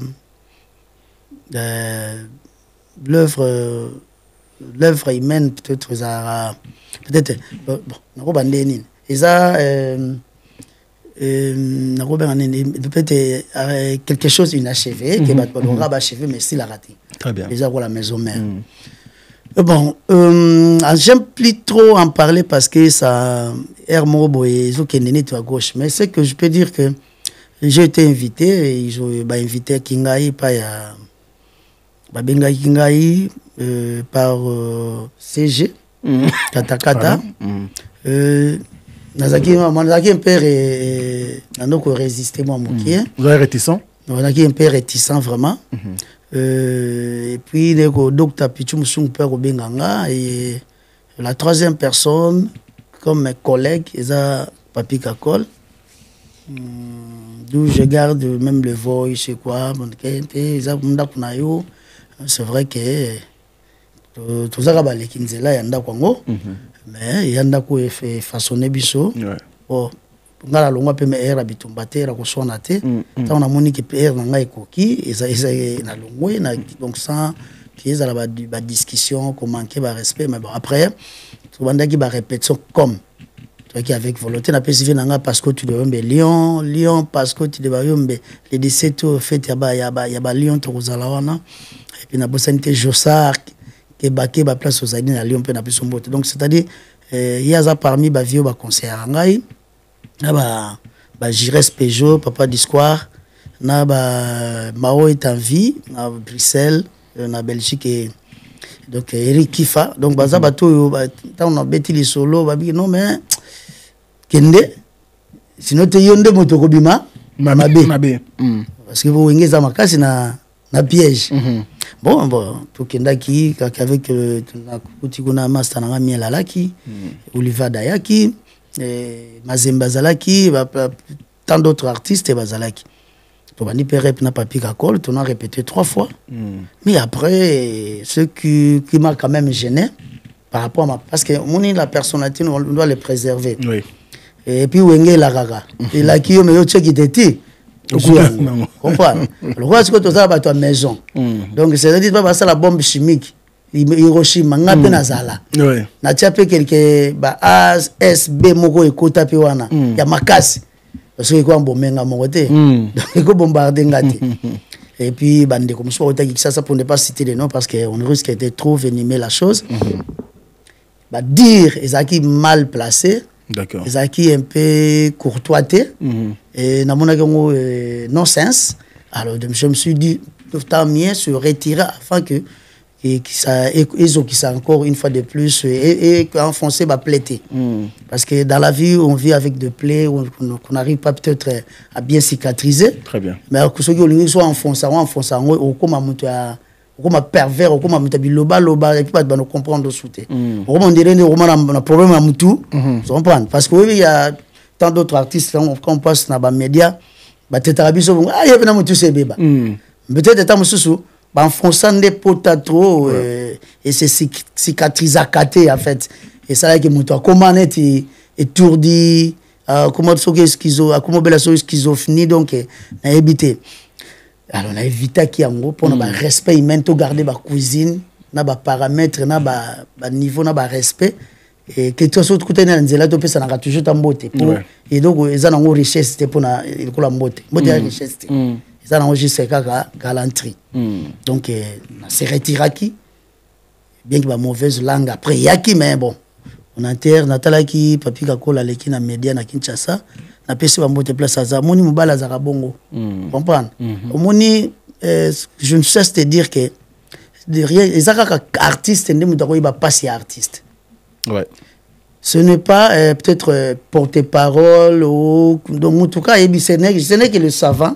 l'œuvre humaine peut-être bon nako bande nini. Eza peut-être quelque chose inachevé que on va achever mais si la raté. Très bien. Déjà pour la maison mère. Bon, j'aime plus trop en parler parce que ça Hermobo et Zokenene à gauche, mais c'est que je peux dire que j'ai été invité et ils ont invité Kingai par Bengai Kingai par CG Katakata. Nazaki un peu résister moi moqué. Vous avez réticent? Nazaki un peu réticent vraiment. Et puis le docteur Pichu Musung père Obenganga et la troisième personne comme mes collègues Eza Papi Kakol. D'où je garde même le voice c'est quoi c'est vrai que tout ça va les kinzela yanda kwango. Mais il y a des façonné biso bon ngala longa pe me era bitumbatera ko sona te ta on a moni que père nga ekoki eza na longwe na donc ça qui est à la discussion comment manquer ba respect mais bon après tout banda qui ba répétition comme toi qui avec volonté na pesivé nanga parce que tu devais Lyon parce que tu devais yombe les 17 fait ya ba Lyon to kozala wana et puis na bosanité Jossard que baké ba place aux aïdines à Lyon pe na biso mbote donc c'est-à-dire il y a ça parmi ba vieux ba conseiller ngai na ba Jires Peugeot papa d'histoire na ba Mao est en vie na Bruxelles na Belgique et donc Eric Kifa donc baza bato ta on a beti les solo ba bi non mais kende sinon te yonde moto ko bima mabe parce que vous ngeza makasi na piège. Bon tout kendaki avec kuna master na miela laki Oliver Dayaki Mazemba Zalaki tant d'autres artistes bazalaki to bani rep na Papi Kakol on a répété 3 fois mais après ce qui m'a quand même gêné par rapport à parce que la personnalité on doit les préserver et puis wenge la gaga et la qui me yo check it comprendre le roi c'est que tu as à ta maison donc c'est à dire pas passer la bombe chimique Hiroshima ngape nazala na tiape quelque ba ASB moko ekota pe wana ya makasi parce que quoi bombenga mokote donc ko bombarder ngati et puis bande comme ça otaki ça pour ne pas citer les noms parce que on risque de trop venimer la chose ba dire ezaki mal placé. D'accord. Ils acquis un peu courtoiseté et n'a mon non sens. Alors je me suis dit tant mieux se retirer afin que ça qui ça encore une fois de plus et enfoncer ma plaie. Parce que dans la vie on vit avec des plaies qu'on n'arrive pas peut-être à bien cicatriser. Très bien. Mais que ceux qui ont soit enfoncé au comme comme pervers, comme loba, et puis pas de comprendre sauter. Comme on dirait, on a un problème à Moutou, vous comprenez? Parce que oui, il y a tant d'autres artistes, quand on passe dans les médias, peut-être à il y a un Moutou, c'est bébé. Peut-être à Moussou, en fonçant des potes trop, et c'est cicatrice à cater, en fait. Et ça, là, que Moutou, comment on est étourdi, comment on est schizophrénie, donc, on a évité. Alors, on a évité qu'il y ait un gros pour le respect, il mène tout garder la cuisine, na ba paramètres, na ba niveau, na ba respect. Et que tout ce côté là, ça n'a toujours ta beauté. Et donc, ils ont une richesse pour la beauté. Beauté richesse. Ils ont juste galanterie. Donc, c'est retiré qui, bien qu'il y ait une mauvaise langue. Après, il y a qui, mais bon, on enterre, Natala qui, Papi Kakola, les qui na média, na Kinshasa. Na pesi ba mbote place à moni mobala za bongo comprendre moni je ne cesse de dire que derrière les artistes ne me doit pas passer artiste ce n'est pas peut-être porte-parole ou donc en tout cas ce n'est que le savant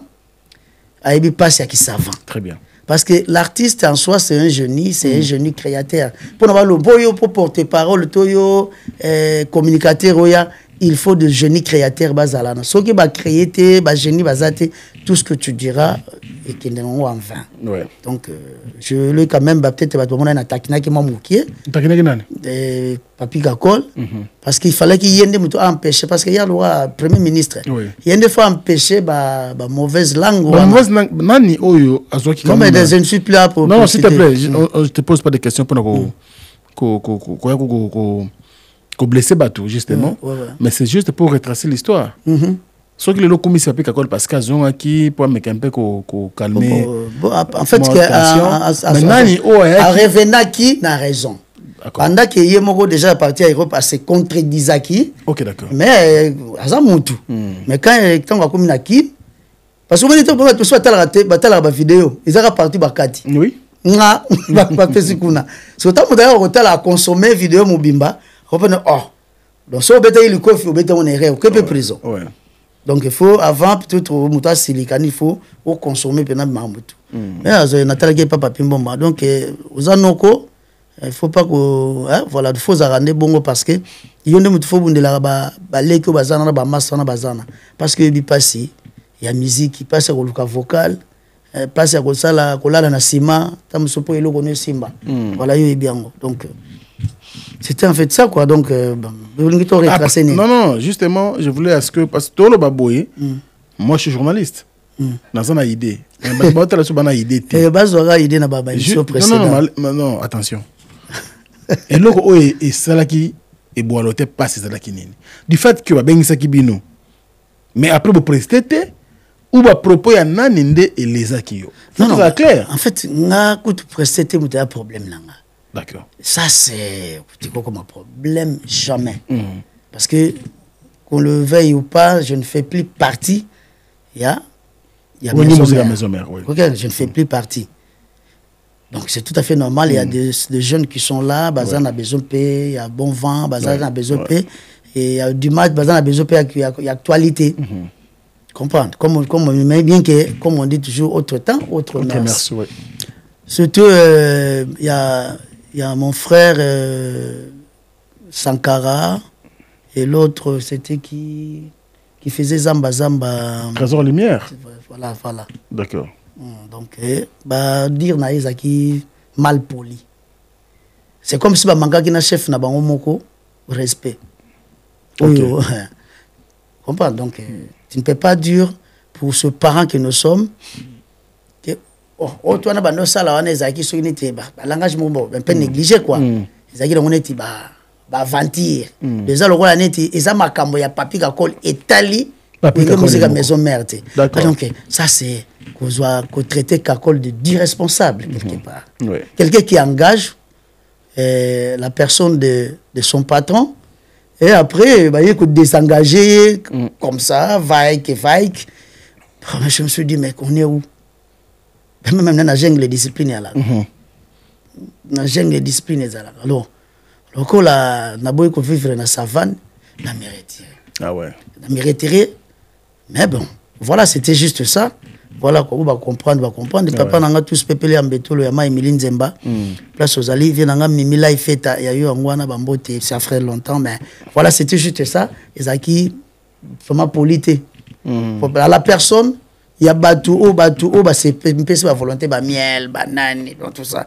a passer à qui savant très bien parce que l'artiste en soi c'est un génie créateur pour avoir le boyo pour porte-parole toyo communicateur oya il faut de génie créateur bazalana. Ce qui va créer génie bazate tout ce que tu diras et qui n'est en vain. Donc je le quand même peut-être va demander un attaquant qui m'a moqué. Attaquant qui nani? Papi Gakol parce qu'il fallait qu'il y ait des motos empêcher parce qu'il y a le premier ministre. Il y a des fois empêcher ba mauvaise langue. Mauvaise langue nani oyo azoki. Non mais je ne suis plus là pour. Non s'il te plaît, je te pose pas de questions pour qu'on blessé bateau justement mais c'est juste pour retracer l'histoire ce que le commissaire Papi Kakol parce qu'ils ont acquis pour mettre un peu calmer en fait à revenant qui n'a raison pendant que Yemoko déjà parti à Europe à se contredisait qui ok d'accord mais à Moutou mais quand on va comme qui parce que on était pour soit la vidéo ils ont parti bakati oui nga ba pesikuna so tant d'ailleurs on a consommer vidéo mobimba donc si on il faut on erreur que prison donc il faut avant peut-être muta silicane il faut consommer pendant mamutu mais Nathalie qui papa pimbomba donc aux anoko il faut pas que voilà il faut arranger bongo parce que il y a des faut bundela ba leko bazana ba masana bazana parce que bi passi il y a musique qui passe au vocal passe à la kolala na sima tamsopo elo kono simba voilà yo bien donc c'était en fait ça quoi donc non justement je voulais à ce que parce que tout le baboye moi je suis journaliste dans une idée non attention et là et ça qui et boalote pas c'est ça qui nini du fait que ba ça qui bino mais après vous prester ou ba propos ya naninde et les akio non c'est clair en fait nga coup prester muta problème là. D'accord. Ça, c'est comme un problème, jamais. Parce que, qu'on le veuille ou pas, je ne fais plus partie. Il y a maison mère. Oui. Okay, je ne fais plus partie. Donc, c'est tout à fait normal. Il y a des jeunes qui sont là. Bazan a besoin de paix. Il y a bon vent. Bazan a besoin de paix. Et il y a du match. Bazan a besoin de paix. Il y a actualité. Comprendre. Mais bien que, comme on dit toujours, autre temps, autre mers. Oui. Surtout, il y a mon frère Sankara et l'autre c'était qui faisait Zamba. Trésor Lumière. Voilà. D'accord. Donc dire naïsa qui mal poli. C'est comme si manga qui na chef na bango moko respect. Okay. Comprends donc tu ne peux pas dire pour ce parent que nous sommes. Oh, toi, on a nos salles, on est qui sont unités, langage un peu négligé quoi. Ils ont dit on est ventir. Les autres on est ils ont makambo ya Papi Kakol Italie. Papi Kakol maison mère. Donc ça c'est qu'on traiter Kakol d'irresponsable quelque part. Quelqu'un qui engage la personne de son patron et après il faut désengager comme ça, vaille. Je me suis dit mais on est où? Même dans la jungle de discipline là. Dans la jungle de discipline là. Alors là na boy ko vivre dans savane, na mériter. Ah ouais. Na mériter. Mais bon, voilà, c'était juste ça. voilà quoi, va comprendre papa nanga tous pepele ambetolo ya mai Emily Nzemba place aux alliés vient nanga mimi live feta ya yo ngwana bambote ça ferait longtemps mais voilà c'était juste ça ezaki vraiment polité à la personne il y a batou ba c'est pèse ba volonté ba miel banane donc tout ça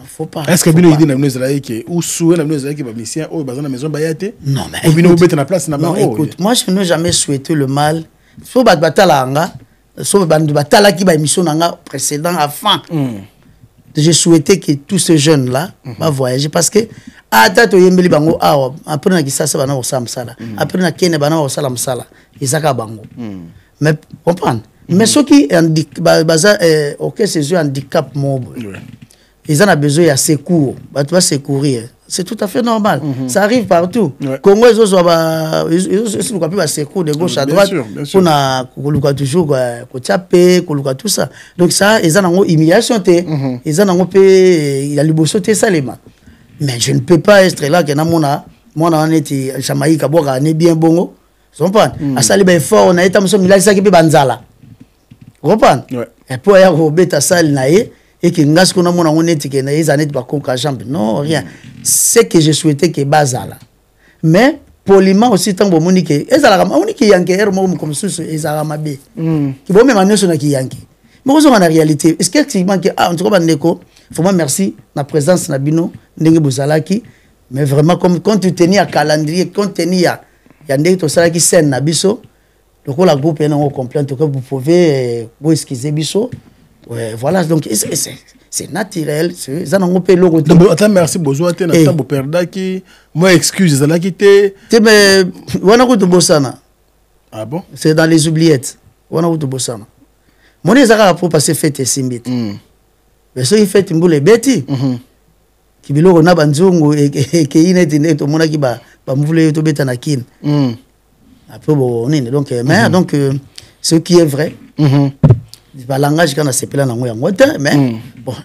faut pas. Est-ce que bino idée na bino Israël qui ou souhait na bino Israël qui ba mission ou ba na maison ba yate non mais ou bino bête na place na ba écoute moi je n'ai jamais souhaité le mal faut batala nga so batala qui ba émission nanga précédent avant j'ai souhaité que tous ces jeunes là va voyager parce que ata to yembeli bango awa après na kisasa bana osala msala après na kene bana osala msala izaka bango mais comprendre mais ceux qui baza OK ces handicap mob ils en ont besoin de secours bah tu vas secourir c'est tout à fait normal ça arrive partout Congo ils ont pas secours de gauche à droite on a koluka toujours ko taper koluka tout ça donc ça ils en ont humiliation ils en ont peu il y a liboso te salema mais je ne peux pas être là que na mona on était Jamaïque boka ne bien bongo comprendre à ça les effort on a été muso milisa ki be banzala comprendre et pour ya ko beta sal nae et que ngas ko na mona on était que na izanet ba ko ka jambe non rien c'est que je souhaitais que bazala mais poliment aussi tant bo moni que ezala ka moni ki yanke er mo comme susu ezala mabe ki bo même anyo na ki yanke mais on a réalité est-ce que que en tout cas bandeko vraiment merci na présence na bino ndenge bozalaki mais vraiment comme quand tu tenais à calendrier quand tenais à yandé to sala ki scène na biso donc la groupe est en complainte que vous pouvez vous excuser biso ouais voilà donc c'est naturel c'est ça n'ont pas logo attends merci besoin te na tabo perdaki moi excuse zala kité mais wana ko to bosana ah bon c'est dans les oubliettes wana ko to bosana moni zaka pour passer fête simbit mais so fête mbule beti kibiloko na banzungu ke inete to mona ki ba mvule to beta na kin après bon donc mais donc ce qui est vrai le langage quand on s'appelle en anglais mais bon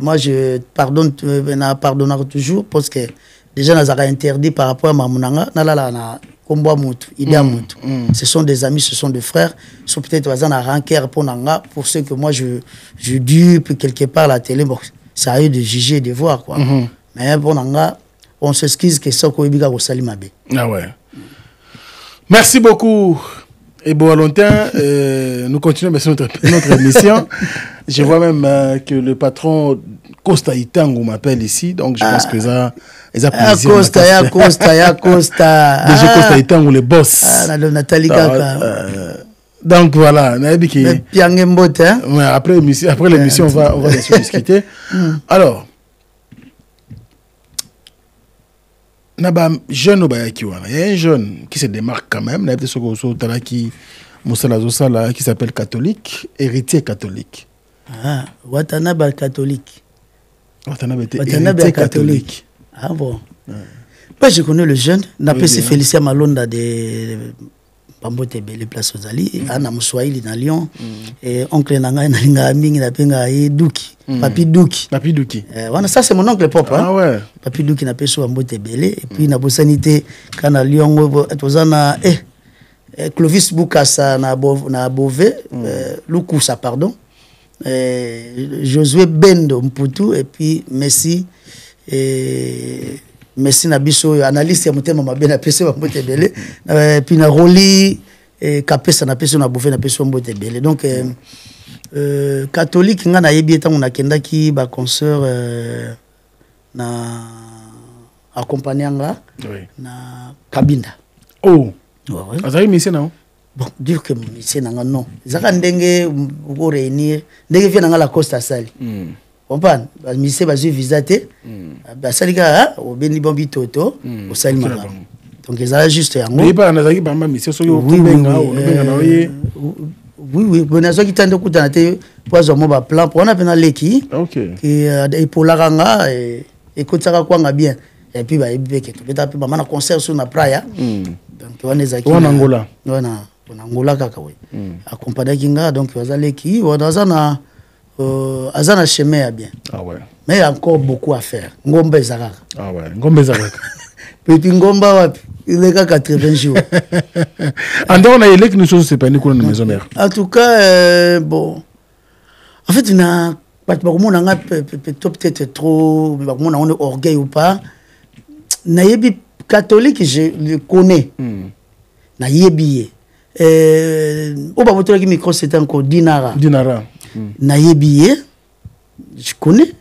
moi je pardonne toujours parce que déjà nous avons interdit par rapport à mamunanga na combo mutu idea mutu ce sont des amis ce sont des frères sont peut-être dans un rancœur pour ce que moi je dupe quelque part à la télé bon ça a eu de juger de voir quoi mais bon on s'excuse que ça ko ibiga ko salimabe ah ouais merci beaucoup et bon longtemps nous continuons notre émission je vois même que le patron Costa Itango m'appelle ici donc je pense que ça plaisir Costa déjà Costa Itango le boss Nathalie Kaka donc voilà après l'émission on va bien sûr discuter alors naba jeune obayaki wana il y a un jeune qui se démarque quand même na peut-être so talaki musala zosala qui s'appelle catholique héritier catholique Watanabe catholique héritier catholique ah bon moi je connais le jeune n'appelle c'est Félicien Malonda de Pambote Bele place aux Ali ana Mswahili na Lyon et oncle nanga na linga mingi na penga Duki Papi Duki wana ça c'est mon oncle pop ah ouais Papi Duki na peso Pambote Bele et puis na bosanité kana Lyon tozana Clovis Bukasa na Bové Lukusa pardon Josué Bendo Mputu et puis Messi Messi na biso analyste ya mutema mabe na pese ba mbote bele puis na roli kapesa na pese na Bové na pese mbote bele donc catholique nga na yebi etango na kendaki ba concert na accompagnanga na Kabinda oh azali mission non bon dire que mission nga non zaka ndenge ko réunir ndenge vient nga la Costa Sali comprendre mission ba visa te ba salika o beni bombi toto o sali mala donc ezala juste yango mais pas na zaki ba mission so yo benga na oye oui bonazo ki tande kutana te pozo mo ba plan pour on a pena leki OK et pour la ranga et kotaka kwanga bien et puis ba ebeke to beta pe ba na concert sur na praia donc on ezaki on Angola on Angola kaka we accompagner kinga donc wazaleki wadazana azana chemin bien ah ouais mais il y a encore beaucoup à faire ngomba ezaka ah ouais ngomba ezaka petit ngomba wapi Il est qu'à 80 jours. En dehors, on a élec nous sommes séparés dans la maison mère. En tout cas, bon. En fait, il y a peut-être trop, on a orgueil ou pas. Naïbi catholique, je le connais. Naïbi. Au bas de micro, c'était encore Dinara. Dinara. Naïbi, je connais.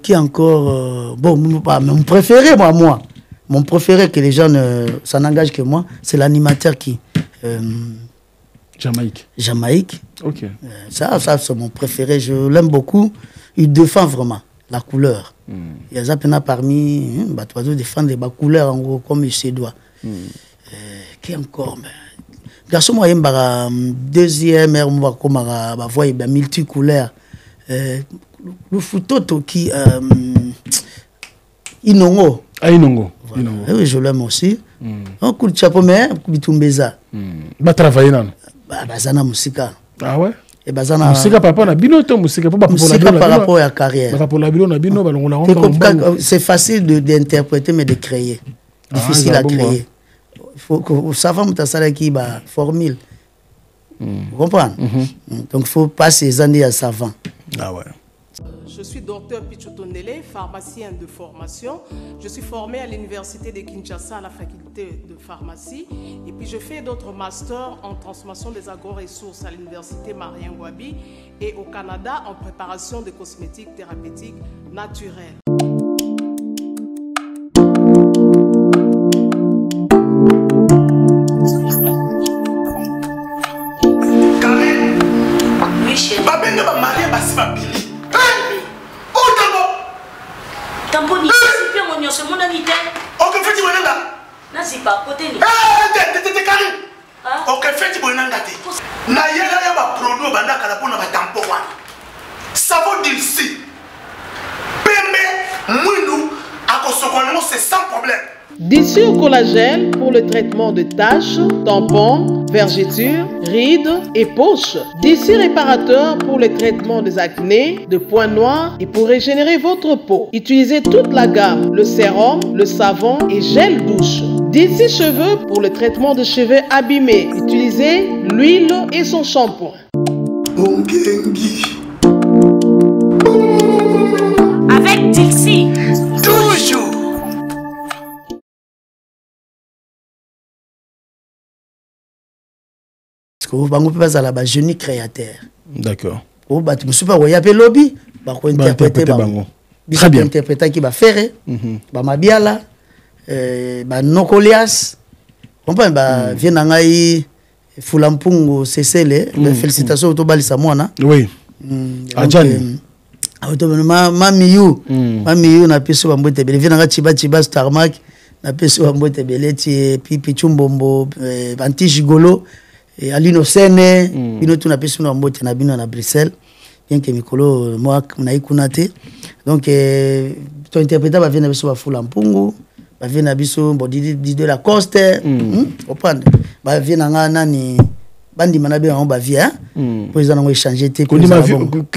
Qui est encore. Bon, mon préféré, moi. Mon préféré, que les gens ça n'engage que moi, c'est l'animateur qui. Jamaïque. Ok. Ça c'est mon préféré. Je l'aime beaucoup. Il défend vraiment la couleur. Il y a ça parmi. Tu défendre les couleurs en gros comme il se doit. Qui encore? Garçon, moi, il y a deuxième air, moi, comme ma voix, il y a multicouleur. Le photo qui. Inongo. Ah, Inongo. Voilà. Oui, je l'aime aussi. Un coup de chapeau, mais Bitumbeza. Va travailler là. Bazana Musika. Ah ouais? Et Bazana. Musika par rapport à Bino, Musika par rapport à la carrière. Par rapport à Bino, c'est facile d'interpréter, mais de créer. Difficile à créer. Il faut que savant qui va formule. Vous comprenez? Donc il faut passer les années à savant. Ah ouais. Je suis docteur Pichotondele, pharmacien de formation. Je suis formé à l'université de Kinshasa à la faculté de pharmacie. Et puis je fais d'autres masters en transformation des agro-ressources à l'université Marien Ngouabi et au Canada en préparation de cosmétiques thérapeutiques naturelles. Karen, oui, chérie. Tamboni, c'est bien mon c'est mon ami. Ok, fais-tu bon là? Non, c'est pas côté. T'es carré. Ok, fais-tu bon là? Na yela ya ba produit banda kala pona ba tampo wana. Savon d'ici. Pembe, mounou, akosokono c'est sans problème. D'ici au collagène pour le traitement de taches, tampons, vergetures, rides et poches. D'ici réparateur pour le traitement des acnés, de points noirs et pour régénérer votre peau. Utilisez toute la gamme, le sérum, le savon et gel douche. D'ici cheveux pour le traitement de cheveux abîmés. Utilisez l'huile et son shampoing. Avec Dixie. Toujours. Bango peut pas à la génie créateur. D'accord. Oh bah tu me suis pas voyé appeler lobby, bah quoi interpréter bango. Très bien. Interpréter qui va faire, bah mabiala, bah nokolias, comprends bah vient ngai fulampungu cecele, félicitations au bali samwana. Oui. Adjani. Mamiyu na peso bambote bele vient ngai chiba starmak na peso bambote bele ti pipi chumbombo anti gigolo. Et Alino Sene, bino tu na pesu na mbote na bino na Bruxelles, bien que mikolo moi na ikunate. Donc to interpréter ba vient biso ba fula mpungu, ba vient biso bodi de la coste, comprendre. Ba vient nga nani bandi manabe en ba vie hein. Pour ils en ont échangé té qui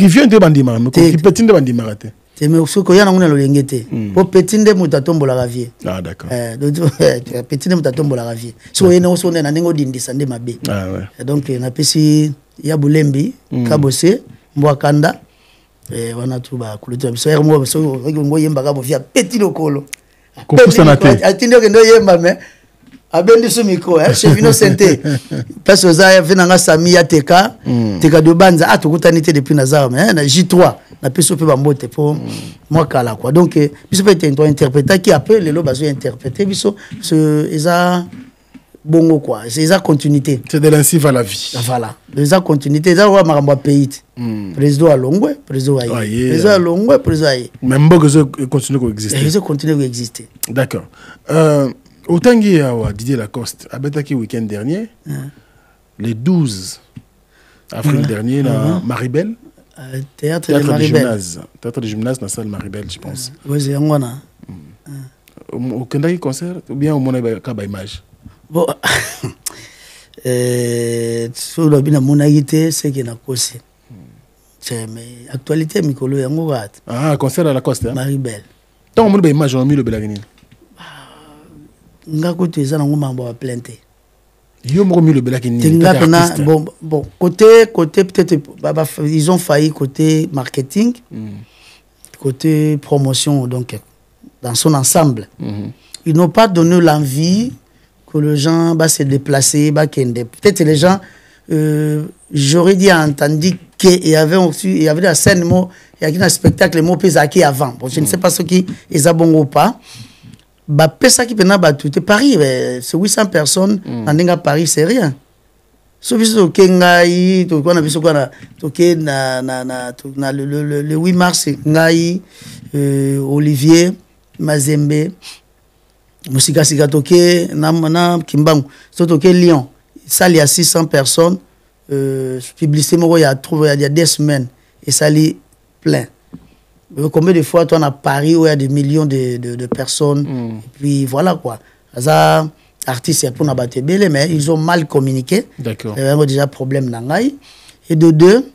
vient de bandima, qui petit de bandima raté. C'est mais ce que y a na ngona lolengete. Pour petit de mutatombo la ravier. Ah d'accord. Petit de mutatombo la ravier. So yena so na ningo dindi sande mabe. Ah ouais. Donc na pesi ya bulembi kabose mbwakanda wana tu ba kulutu biso ya mo so ngo yemba kabo via petit lokolo. Ko fusa na te. Atinde ke ndo yemba me abendi sumiko chez Vino Santé parce que ça vient nga Sami ya teka de banza atukutanité depuis Nazar mais na J3 na peso pe bambote pour moi kala quoi donc biso peut être interpréter qui appelle les lobazo interpréter biso ce eza bongo quoi c'est eza continuité c'est de l'incive à la vie voilà eza continuité eza wa makambo pays président alongwe président aye président alongwe président aye même bongo continue à exister ils continuent à exister d'accord Autangi à Didier Lacoste, à Betaki week-end dernier, le 12 avril dernier, dans Maribel, théâtre de gymnase. Théâtre de gymnase dans la salle Maribel, je pense. Oui, c'est un mois. Au Kendaki concert, ou bien au Monaïba image? Bon, sur le bien Monaïté, c'est qu'il y a causé. Mais actualité, Mikolo, il y a un ah, concert à Lacoste, hein? Maribel. Tant on a image, on a mis le Belagini. nga côté ça nango mambo ba plainte yo moko mi le bela ki ni bon côté peut-être ils ont failli côté marketing côté promotion donc dans son ensemble ils n'ont pas donné l'envie que les gens se déplacer peut-être les gens j'aurais dit entendu qu'il y avait la scène il y a un spectacle mot pesaki avant bon je ne sais pas ce qui est bon ou pas bah pesa qui pena ba tout Paris c'est 800 personnes en Paris c'est rien so biso kengai to kona biso kona to ke na le 8 mars ngai Olivier Mazembe musika sika toke na Kimbangu so toke Lyon ça il y a 600 personnes publicité moko il y a 2 semaines et ça lit plein. Combien de fois toi on a Paris où il y a des millions de personnes et puis voilà quoi. Ça artistes pour n'abattre belé mais ils ont mal communiqué. D'accord. Il y a déjà problème nangai et de deux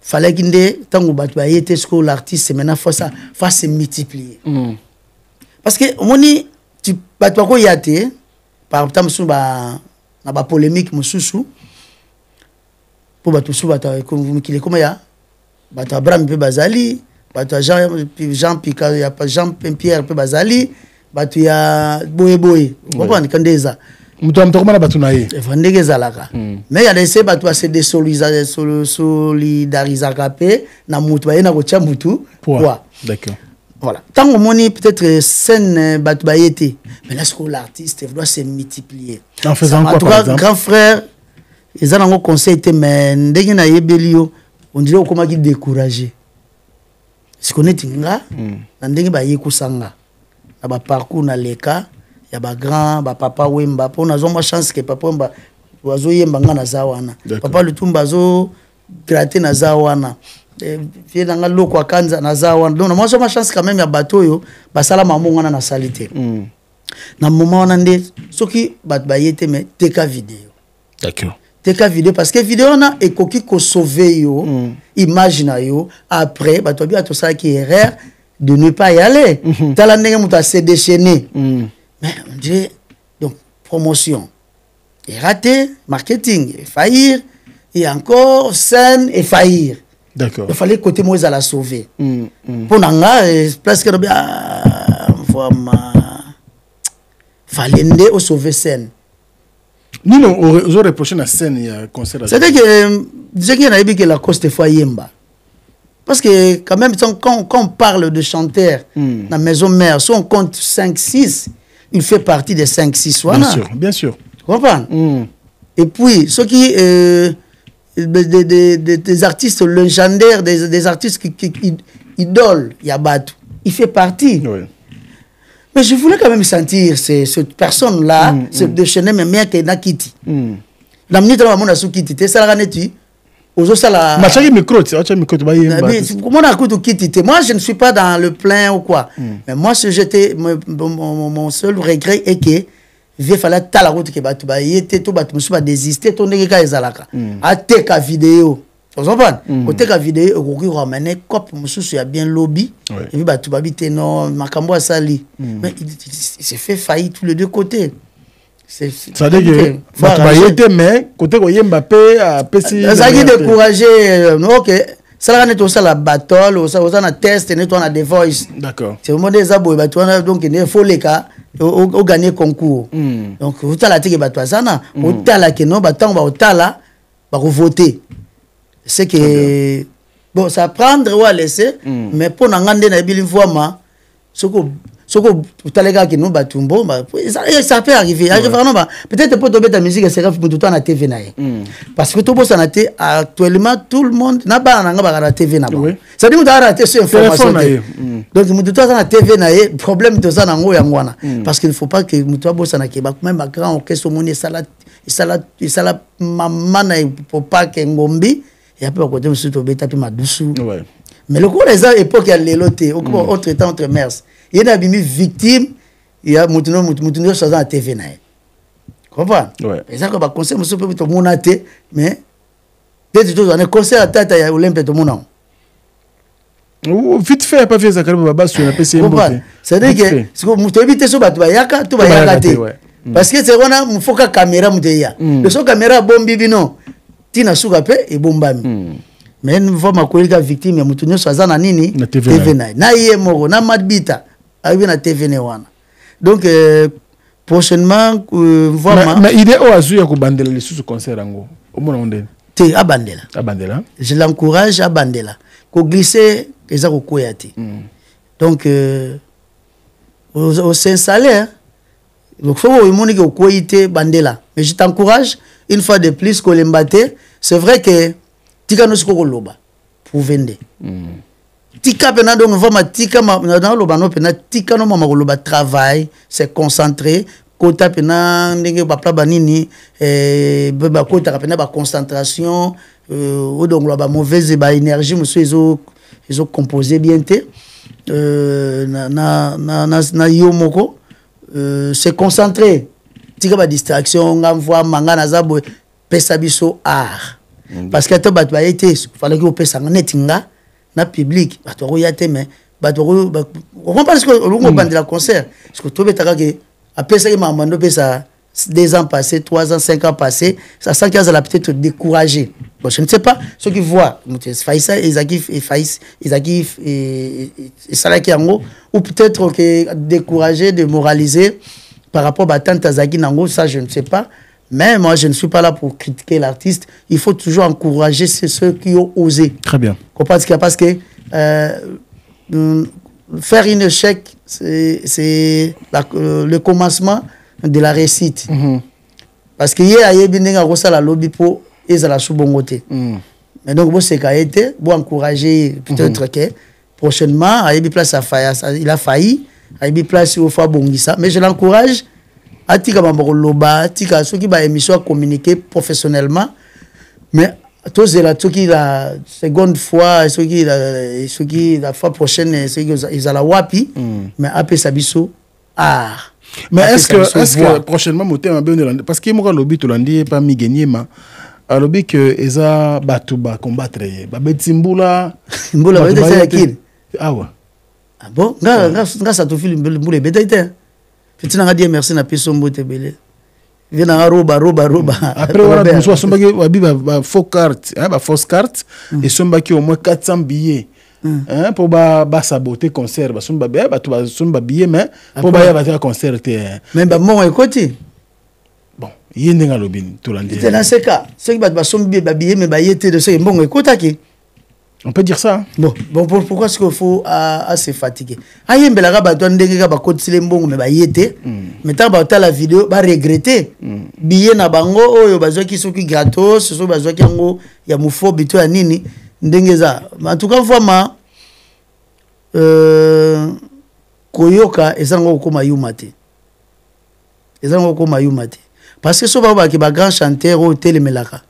fallait qu'il ait tant que battu a été ce que l'artiste maintenant faut se multiplier. Parce que moni tu battu quoi y a été par exemple sur ba na ba polémique mususu pour battu sous battu qu'il est comment ya battu Abraham pe bazali battu Jean Picard ya pas Jean Pierre pe bazali battu ya boye comprendre quand déjà muto amtokoma battu na ye vandege zalaka mais ya laisser battu se désolidariser capé na mutu ba na ko tia mutu quoi d'accord. Voilà. Tant au moni peut-être scène battu bayete mais là ce que l'artiste doit se multiplier. En faisant quoi par exemple? Grand frère ils ont un conseil mais ndenge na yebelio on dirait comment qui décourager. Ce qu'on est tinga na ndenge ba yekusanga. Na ba parcours na leka ya ba grand ba papa wemba po na zo ma chance que papa wemba wazo yemba nga na zawana. Papa lutumba zo gratter na zawana. Vie dans loko akanza na zawana. Donc moi j'ai ma chance quand même ya bateau yo basala mamunga na salité. Na moment on ande soki bat bayete mais teka vidéo. D'accord. Teka vidéo parce que vidéo na ekoki ko sauver yo image na yo après bato bi atosa ki erreur de ne pas y aller. Tala ndenge muta se déchaîner. Mais on dirait donc promotion est raté, marketing est faillir et encore scène et faillir. D'accord. Il fallait côté moi à la sauver. Pour nanga presque fallait au sauver scène. Nous on reproché la scène il y a concert. C'est-à-dire que j'ai qu'il y a que la coste fois yemba. Parce que quand même quand on parle de chanteur la maison mère, si on compte 5 6, il fait partie des 5 6 voilà. Bien sûr, bien sûr. Tu comprends? Et puis ceux qui des artistes légendaires, des artistes qui idoles, Yabatou, il fait partie. Oui. Mais je voulais quand même sentir cette personne-là, se déchaîner, mais bien qu'elle n'a quitté. La minute où on a sous quitté, ça l'a tu aux autres, ça l'a. Mais chaque micro, tu as micro, comment on a quitté? Moi, je ne suis pas dans le plein ou quoi. Mais moi, mon seul regret est que il fallait ta la route que batu ba yete to batu musu ba désister to ndenge ka ezalaka ateka vidéo vous comprenez oteka vidéo okoki ramener cop musu ya bien lobby et puis batu ba bité non makambo asali mais il s'est fait faillir tous les deux côtés c'est ça dit que batu ba yete mais côté ko yemba pe a pesi ça qui décourager OK ça la neto ça la battle ça on a test neto on a des voice d'accord c'est au moment des abo batu donc il faut les cas au gagner concours donc au tala teke bato azana au tala que non batang ba au tala ba voter c'est que bon ça prendre ou à laisser mais pour n'angande na bili voima soko utalega que non batumbo ça peut arriver vraiment peut-être pour tomber ta musique c'est grave pour tout na TV na parce que tout bossa na té actuellement tout le monde na ba na ba na TV na ba ça dit muta rater sur information donc muta na TV na problème de ça na ngo yangwana parce qu'il faut pas que muta bossa na ke ba même ba grand orchestre moni sala maman na pour pas que ngombi et après côté monsieur to beta pe madusu mais le coup les époque ya leloté autre temps entre mers il y a une victime il y a mutuno ça dans la TV na comprends et ça que ba conseil monsieur peut to monaté mais peut-être tout on est conseil à tata ya Olympe to monang Vite fait, pas fait ça, quand même, sur la PC. C'est-à-dire que, tu as évité ce bateau, tu vas y aller. Parce que c'est qu'on faut que caméra mouteya. Le son caméra bon bibi non. Tina souka pe et bon bami. Mais une fois ma collègue victime ya mutunyo swazana nini TV9. Na yé moko na madbita. Ayi na TV9 wana. Donc prochainement vraiment mais idée au azu ya ko bandela le sous concert ngo. Au mona onde. Te abandela. Abandela. Je l'encourage à bandela. Ko glisser eza ko koyati. Donc au s'installer donc, il faut que bandela. Mais je t'encourage, une fois de plus, que l'embate, c'est vrai que tika no siko loba pour vendre. Tika pena donc vraiment tika na loba no pena tika no mama loba travail, c'est concentré. Kota pena ndenge ba pla banini ba kota pena ba concentration ou donc loba mauvaise ba énergie monsieur ils ont composé bien té na yomoko. C'est concentré. Tika ba distraction, ngam mangana zabo pesa biso art. Parce que to bat ba été, fallait que pesa netinga na public, ba to yate mais ba to on comprend ce que on bande la concert. Parce que to betaka que a pesa que mamando pesa 2 ans passés, 3 ans, 5 ans passés, ça sent qu'ils ont peut-être découragé. Bon, je ne sais pas ceux qui voient Faïssa et Zakif et Salaki Ango, ou peut-être que découragé, démoralisé par rapport à Tante Zaki Nango, ça je ne sais pas. Mais moi je ne suis pas là pour critiquer l'artiste. Il faut toujours encourager ceux qui ont osé. Très bien. Parce que faire une échec, c'est le commencement de la réussite. Parce que hier, il y a la lobby pour la sous-bongoté. Mais donc, vous avez encourager peut-être que prochainement, il y a place à faillir. Il a failli, il y a place au Fabongisa. Mais je l'encourage à tika loba, tika ceux qui va émission communiquer professionnellement. Mais tous c'est la seconde fois, ceux qui la fois prochaine, ceux qui ils la wapi, mais après ça biso art. Mais est-ce que prochainement parce que moi lobby to landi pas mi gagner ma lobby que eza batuba combattre ba betimbula mbula ba betimbula ah ouais ah bon nga ça te file mbula betaite petit na dire merci na peso mbote belé vient na roba après voilà nous sommes sombaki wabi ba faux carte ba fausse carte et sombaki au moins 400 billets. Pour saboter concert ba billet mais pour ba concert mais ba mon écoute bon yende nga lobin to landi c'est dans ce cas ceux qui ba sombi ba billet mais ba yete de ce bon écoute qui on peut dire ça bon pourquoi est-ce qu'il faut assez fatiguer ayembela ka ba to ndenge ka ba kotile mbongo mais ba yete mais tant ba ta la vidéo ba regretter billet na bango oyo bazwa ki soki gratos so bazwa ki ngo ya mufo bito ya nini ndengeza en tout cas vraiment koyoka ezango koma yumate parce que so ba ki ba grand chanteur au telemelaka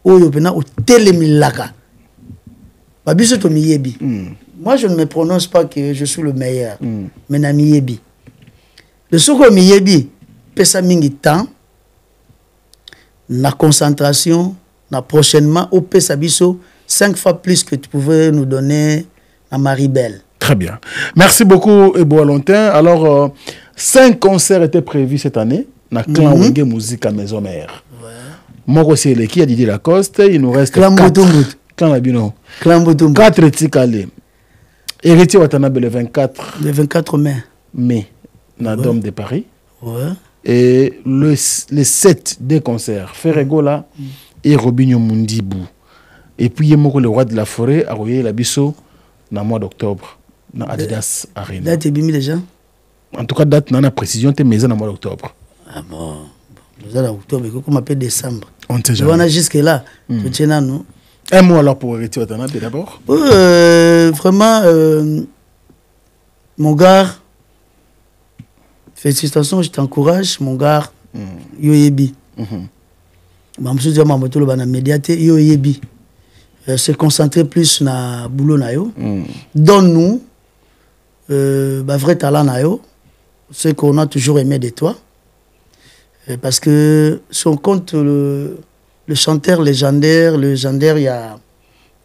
oyo pena au telemelaka ba biso to miyebi moi je ne me prononce pas que je suis le meilleur mais na miyebi le soko miyebi pesa mingi temps na concentration na prochainement au pesa biso 5 fois plus que tu pouvais nous donner à Maribel. Très bien. Merci beaucoup, Ebo Alontin. Alors, 5 concerts étaient prévus cette année. Na Clan Wenge Musique à Maison Mère. Moi aussi, qui a Didier Lacoste. Il nous reste 4. Clan Labino. 4 Tikale. Héritier Watanabe le 24. Le 24 mai. Mai. Na Dôme de Paris. Ouais. Et le 7 des concerts. Ferregola et Robinho Mundibou. Et puis, il y a le roi de la forêt à Royer Labisso dans le mois d'octobre, dans Adidas Arena. Date est bien déjà. En tout cas, date, dans la précision, tu es dans le mois d'octobre. Ah bon, nous allons en octobre, comme on appelle décembre. On ne sait jamais. On a jusque-là. Nous. Un mot alors pour Héritier Watanabe d'abord. Vraiment, mon gars, félicitations, je t'encourage, mon gars, Yoyebi. Je suis dit, médiaté, Yoyebi. Se concentrer plus na boulot na yo. Donne-nous vrai talent na yo, ce qu'on a toujours aimé de toi. Parce que si on compte le chanteur légendaire, il y a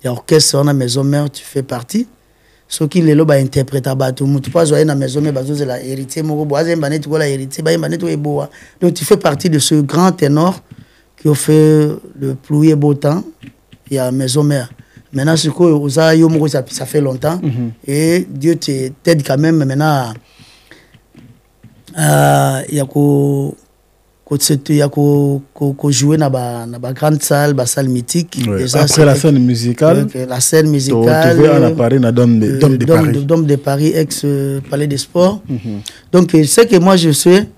orchestre, on a Maison Mère, tu fais partie. ce qui les loba interprète bato mutu pas joyer na maison mais bazo la héritier moko boaze mbanet ko la héritier ba mbanet ko eboa. Donc tu fais partie de ce grand ténor qui a fait le pluie beau temps. Il y a maison mère. Maintenant ce que ça fait longtemps et Dieu t'aide quand même maintenant. Il y a jouer dans la grande salle, la salle mythique. Ouais. Après la scène musicale, la scène musicale, on a parlé dans Dôme de Paris, ex-palais des sports. Donc, c'est que moi je sais,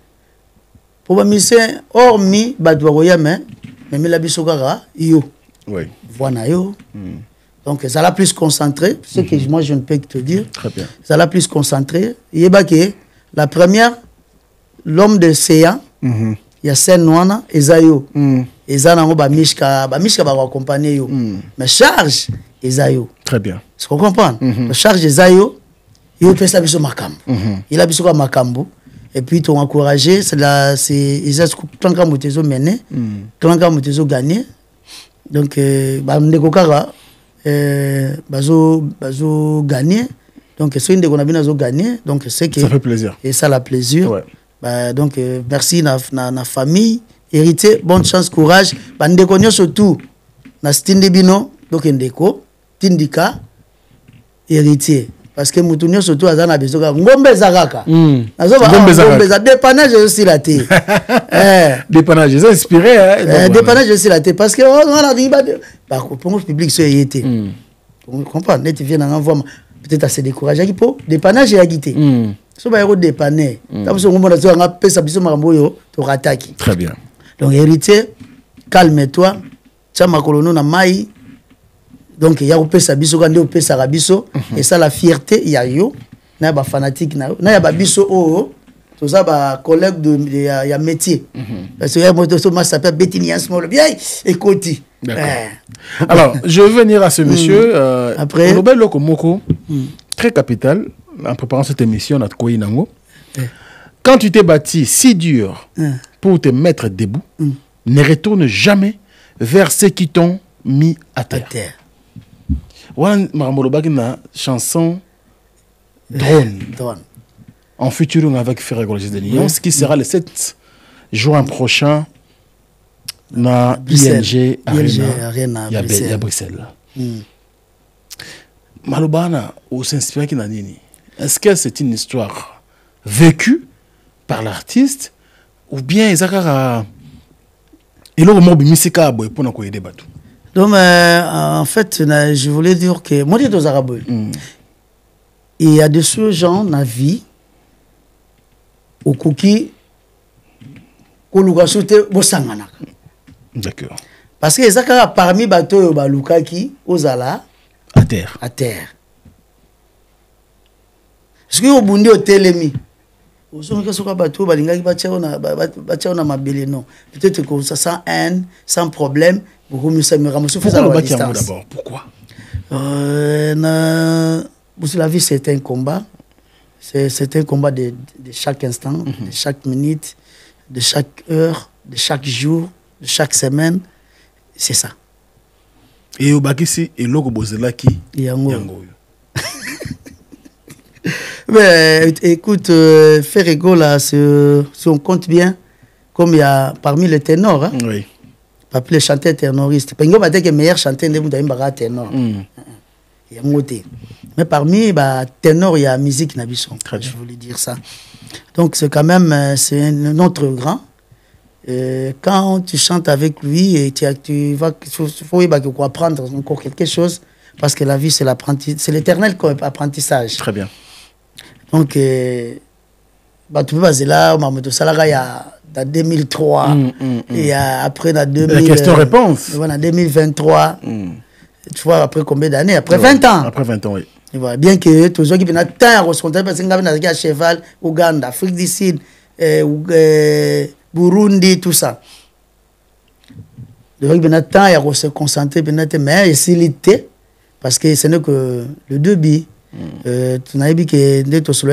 pour moi, c'est hormis Badouaroya, mais la bisogara, yo. Voilà, yo. Donc, ça l'a plus concentré, ce que moi je ne peux que te dire. Très bien. Ça l'a plus concentré. Il y a la première, l'homme de Séa. Il y a scène noana ezayo ezana ba mishka ba accompagner yo mais charge ezayo très bien est-ce qu'on comprend charge ezayo yo pesa biso makambo il a biso ka makambo et puis tu encourager c'est ezas klanka motezo mener klanka motezo gagner donc ba ndeko kaka bazo gagner donc c'est une de qu'on a bien gagner donc c'est que ça fait plaisir et ça la plaisir. Ouais. Donc merci na famille héritier bonne chance courage bandeko nyo surtout na stinde bino donc ndeko tindika héritier parce que mutu nyo surtout azana besoka ngombe zakaka ngombe za dépannage aussi la té dépannage c'est inspiré dépannage aussi la té parce que on a dit par pour public so yété on comprend net vient en envoi peut-être assez découragé qui pour dépannage et agité so ba yero dépanner tabuso ngomona zo nga pesa biso makambo yo to rataki. Très bien. Donc héritier calme-toi chama kolono na mai donc ya pesa biso ka ndio pesa ka biso et ça la fierté ya yo na ba fanatique na ya ba biso o to ça ba collègue de ya métier parce que ya moto so ma s'appelle Betinias Molo bien écoute. Alors je vais venir à ce monsieur après Robert Lokomoko très capital. En préparant cette émission, on a trouvé Nango. Quand tu t'es bâti si dur pour te mettre debout, ne retourne jamais vers ceux qui t'ont mis à terre. Voilà une chanson Drone. En featuring avec Ferré Golgis de Lyon, ce qui sera le 7 juin prochain dans ING Arena à Bruxelles. Malobana, ou s'inspire qui n'a nini. Est-ce que c'est une histoire vécue par l'artiste ou bien il y a donc en fait je voulais dire que moi je suis il y a de ce genre dans la vie au cookie d'accord parce que ezaka parmi bato balukaki ozala à terre parce que au bundi au telemi osoka soka bato balingaki batia na mabele non peut-être que ça sans haine sans problème beaucoup mieux ça me ramasser faire ça à distance d'abord pourquoi la vie c'est un combat c'est un combat de chaque instant de chaque minute de chaque heure de chaque jour de chaque semaine c'est ça et au bakisi et logo bozelaki yango. Mais écoute, Ferrego là, si on compte bien, comme il y a parmi les ténors, hein, oui. Pas plus les chanteurs ténoristes. Parce qu'il y a des meilleurs chanteurs de ténor. Il y a moté. Mais parmi les ténors, il y a la musique Nabisson. Je voulais dire ça. Donc c'est quand même c'est un autre grand. Quand tu chantes avec lui, et tu vas, faut apprendre encore quelque chose. Parce que la vie, c'est l'éternel apprentissage. Très bien. Donc, tu peux passer là, Mamadou Salaga, il y a en 2003, et après, en 2000. La question-réponse. Voilà, en 2023. Tu vois, après combien d'années? Après 20 ans. Après 20 ans, oui. Et voilà, bien que tous ceux qui viennent à terre, parce que nous avons à cheval, Ouganda, Afrique du Sud, Burundi, tout ça. Donc, il y a temps, il y a se concentrer, mais il y a parce que ce n'est que le débit. Tu n'as dit que dès que tu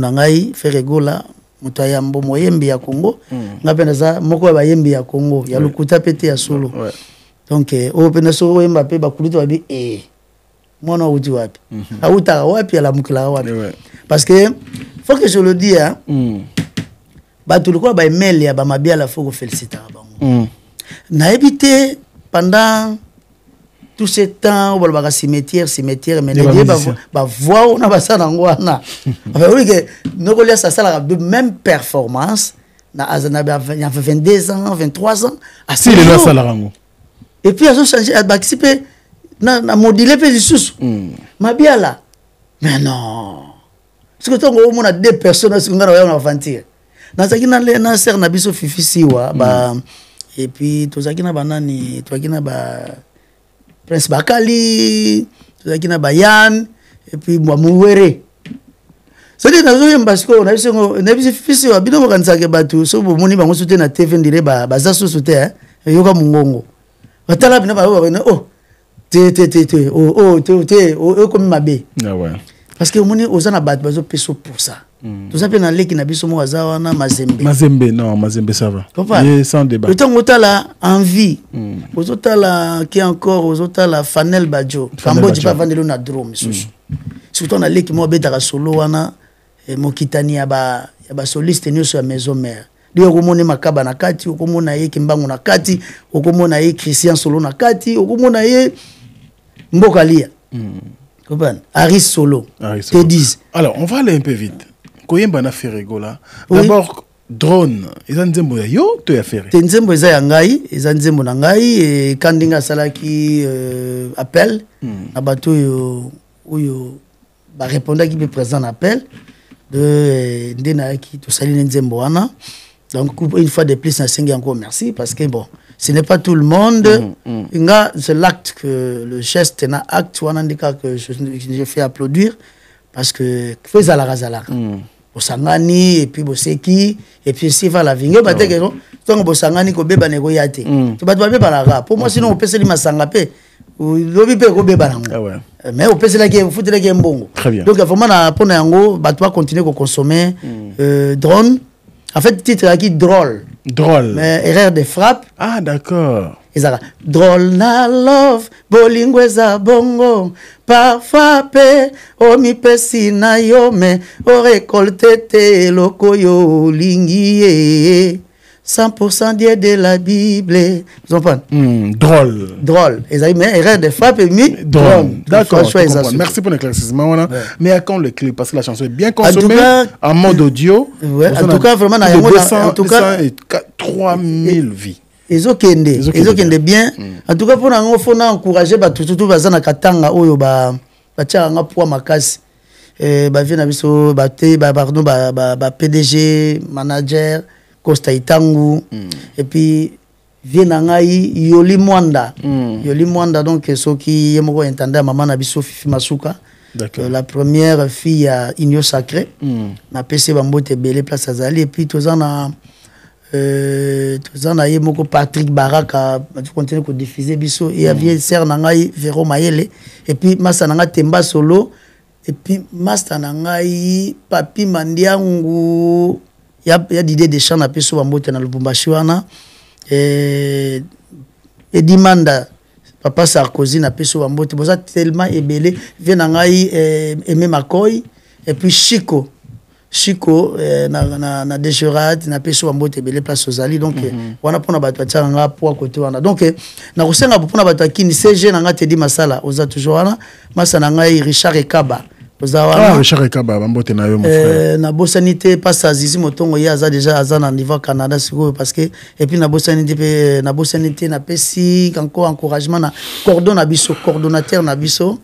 as Ferrego là, Moutayambo Moyembi ya Congo, n'a pas ça, Moko Bayembi ya Congo, il y a le Kouta pété à solo. Donc, au Penaso Mbappé, Bakuluto a dit, Moi, on dit wapi. Aouta wapi, à la moukla wapi. Parce que, faut que je le dise, hein. Tout le quoi, bah, email, ya, bah, ma bien, la faut que féliciter. N'a évité pendant tout ce temps, on va cimetière, mais les bah, voir, on a pas ça dans quoi, na. Enfin, oui, que, nous, on a ça, de même performance, il y a 22 ans, 23 ans. Si, les lois salarango. Et puis, ils ont changé, à participer, na moduler, puis ils sous. Ma bien là. Mais non. Parce que on a deux personnes qui sont aventure. Dans ce qui est dans serre na biso fifi siwa ba et puis tout ça qui na banani toi qui na ba Prince Bakali tout ça qui na ba Yann et puis moi Mouwere. C'est dit nazo yamba parce que on a biso fifi siwa bino kanisa ke batu so bo moni bango soute na TV ndire ba za so soute hein yoka mungongo. Batala bino ba oh oh comme mabe. Ah ouais. Parce que moni ozana bat bazo peso pour ça. Tout ça, dans les qui n'habitent pas Moazawana, Mazembe. Mazembe, ça va. Sans débat. Le temps où tu as la envie, aux autres là, qui encore, aux autres là, Fanel Badjo. Cambo, tu peux vendre le drôme. Surtout dans les qui m'ont bêta à solo, wana, Mokitani, yaba soliste, nous sur la maison mère. Lui, au moins, Makaba Nakati, au moins, Kimbango Nakati, au moins, Christian Solo Nakati, au moins, Mbokalia. Aris Solo. Te disent. Alors, on va aller un peu vite. Koyemba Ferrego là. D'abord, drone. Ils ont dit yo, tu as fait. Tenzembo eza ngai, ils ont dit ngai et Kandinga Salaki appel. Abato yo ba répondre qui peut présent appel de ndena qui tout sali nzembo wana. Donc une fois de plus na encore merci parce que bon, ce n'est pas tout le monde. C'est l'acte que le geste na acte wana ndika que je fais applaudir parce que fais à la razala. Bosangani et puis boseki et puis si va la vingue ba teke non donc bosangani ko beba nego yate to ba beba la ra pour moi sinon on peut se li masanga pe lobi pe ko beba nango mais on peut se la ke foutre ke mbongo donc vraiment na pona yango ba to continuer ko consommer drone en fait titre qui drôle mais erreur de frappe d'accord ezaka drôle na love bolingo eza bongo parfois pe o mi pesi na yo me o récolté te loko yo lingi 100% Dieu de la Bible. Vous comprenez? Drôle. Mais erreur de frappe et mi drôle. D'accord. Merci pour l'éclaircissement. Mais à quand le clip? Parce que la chanson est bien consommée en mode audio. En tout cas, vraiment, en tout cas, 3000 vies. Ils ont bien. En tout cas, pour nous, il faut encourager tout bazana katanga oyo ba tchanga pour makasi. Ba vient abiso ba pardon ba PDG manager Costa Itangu et puis vient ngai Yoli Mwanda donc ceux qui yemoko entendre maman abiso Fifi Masuka. La première fille à Igno Sacré na PC Bambote Belé place Azali et puis tous en a yemoko Patrick Baraka tu continues de diffuser biso et avait sœur nangai Véro Mayele et puis masa nanga Temba Solo et puis master nangai Papi Mandiangu il y a d'idées de chants na peso Bambote na Lubumbashi wana et Dimanda Papa Sarkozy na peso Bambote boza tellement ebelé vient nangai Aimé Makoy et puis Chico na Desherad na peso Bambote belé place Ozali donc wana pona bato tchanga pour côté wana donc na kosenga pona bato kini CG nanga te di masala oza toujours wana masana ngai Richard Ekaba Richard Ekaba Bambote na yo mon frère na bosanité passe à Zizi Motongo ya za déjà azana niveau Canada siko parce que et puis na bosanité na pesi encore encouragement na coordonnateur na biso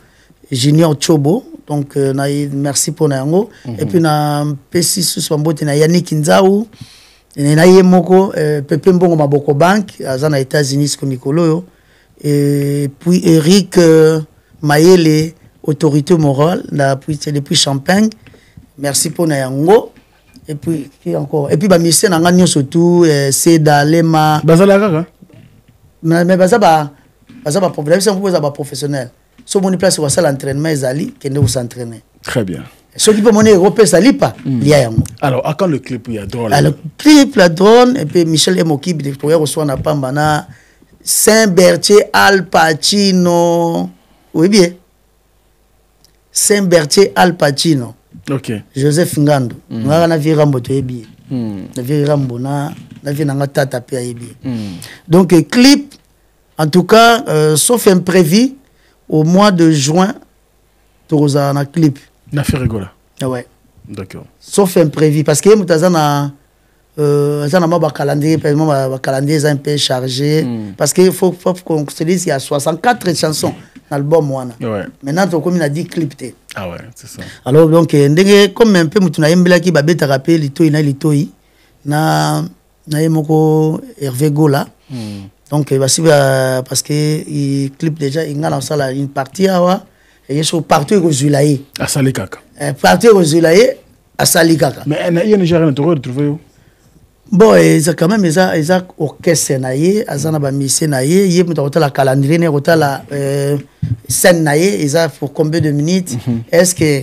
Junior Chobo donc merci pour nango et puis na pesi sous Bambote na Yannick Nzaou na yemoko Pepe Mbongo Maboko Bank azana États-Unis comme Mikolo et puis Eric Mayele autorité morale depuis Champagne merci pour nayango et puis qui encore et puis ba mission na ngani surtout c'est Dalema bazala kaka mais bazaba problème c'est pour ba professionnel so moni place wa salle entraînement ezali kende vous s'entraîner très bien ce qui peut monnaie européen ça lit pas lié yango alors à quand le clip il y a drone le clip la drone et puis Michel Emoki pour reçoit na pambana Saint-Berthier Al Pacino oui bien Saint-Berthier Al Pacino. Ok. Joseph Ngando. Na vi Rambo to yebi. Na vi Rambo na vi nanga tata pe yebi. Donc clip en tout cas sauf imprévu au mois de juin toza na clip. Na fait rigola. Ah ouais. D'accord. Sauf imprévu parce que mutazana ça n'a pas calendrier, le calendrier est un peu chargé. Parce qu'il faut qu'on se dise qu'il y a 64 chansons dans l'album. Ouais. Maintenant, comme il a dit, clip. Ah ouais, c'est ça. Alors, donc, comme un peu, je suis qui babé tapé litoi, na Hervé Gola. Donc, parce que il clip déjà, il a lancé une partie, et il est parti au Zulaï. À Salikaka. Parti au Zulaï, à Salikaka. Mais il y a déjà rien retrouvé. Bon, ils ont quand même ils ont orchestre naïe, ils ont mission naïe, ils ont la calendrier, ils ont la scène naïe, ils ont pour combien de minutes? Est-ce que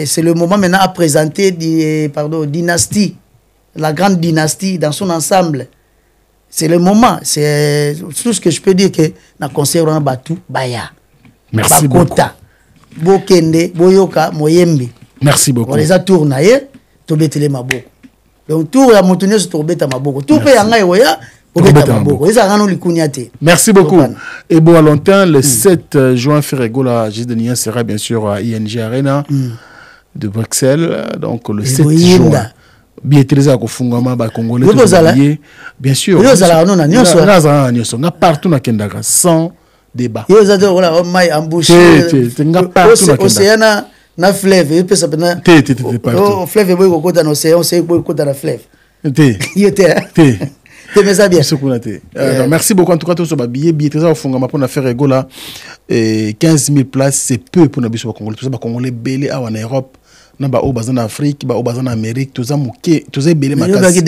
c'est le moment maintenant à présenter dynastie, la grande dynastie dans son ensemble? C'est le moment, c'est tout ce que je peux dire que na concert on a battu Baya. Merci Bakota, beaucoup. Bokende, Boyoka, Moyembi. Merci beaucoup. On les a tournés, to betele maboko. Donc tout a monté sur Tobeta Maboko. Tout peut y aller Maboko. Merci beaucoup. Et bon, à longtemps, le 7 juin, Ferregola Gisdenia sera bien sûr à ING Arena de Bruxelles. Donc le 7 juin. Billetterie à Kofungama, Congolais. Bien sûr. Partout dans Kendaka, sans débat. Na fleuve et puis ça peut na fleuve boy ko kota no océan c'est boy kota na fleuve mais ça bien merci beaucoup en tout cas tous sur billet très au fond pour na faire rigola 15 000 places c'est peu pour na biso congolais tout ça congolais belé en Europe na ba obaza na Afrique ba obaza na Amérique tout ça muké tout ça belé makasi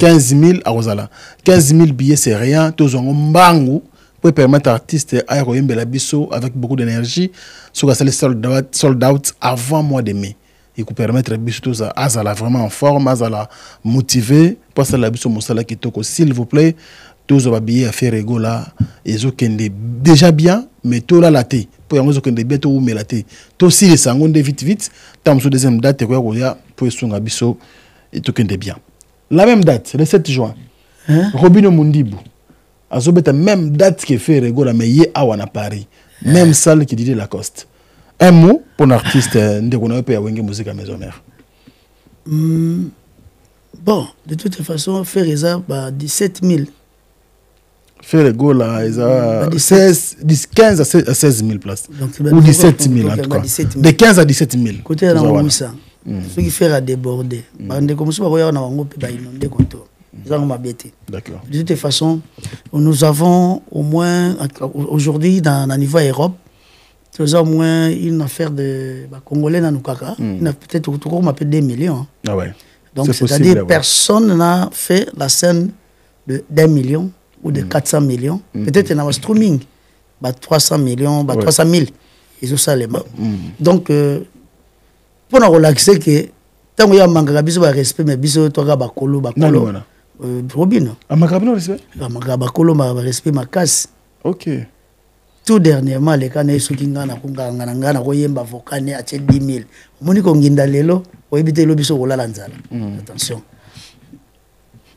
15 000 à Rosala 15 000 billets c'est rien tous on mbangu pour permettre à l'artiste à Royembe la biso avec beaucoup d'énergie sur la sold out avant mois de mai. Il peut permettre à biso à vraiment en forme, à la motiver, parce que la biso mosala qui toko s'il vous plaît, tous les billets à faire rigola et zo kende déjà bien, mais tout la laté pour yango zo kende bien tout mais laté. Tout si les sangonde vite tam sur deuxième date quoi ya pour songa biso et tout kende bien. La même date, le 7 juin. Robino Mundibu. Azobeta même date qui fait rigola mais yé awana Paris. Même salle qui dit Lacoste. Un mot pour l'artiste Ndekona peut avoir une musique à maison mère. Bon, de toute façon, faire ça, 17 000. Faire le go là, ils ont 15 à 16 000 places. Donc, ou 17 000 en tout cas. De 15 à 17 000. Côté de la 800. Ce qui fait à déborder. Comme ça, on va inonder contour. D'accord. De toute façon, nous avons au moins, aujourd'hui, dans le niveau Europe, nous avons au moins une affaire de Congolais dans nous caca. Peut-être autour de 2 millions. Ah ouais. Donc, c'est-à-dire personne n'a fait la scène de 1 million ou de 400 millions. Peut-être dans le streaming, 300 millions, 300 000. Ils ont ça les mains. Donc, pour nous relaxer, que tant qu'il y a un respect, mais biso toga bakolo. Robin. Amagabino respect? Amagabakolo respect ma casse. Ok. Tout dernièrement, les canets sont qui ngana kungana koyemba vokane à 10 000. Moni konginda lelo, oyebite lobiso kola lanzala. Attention.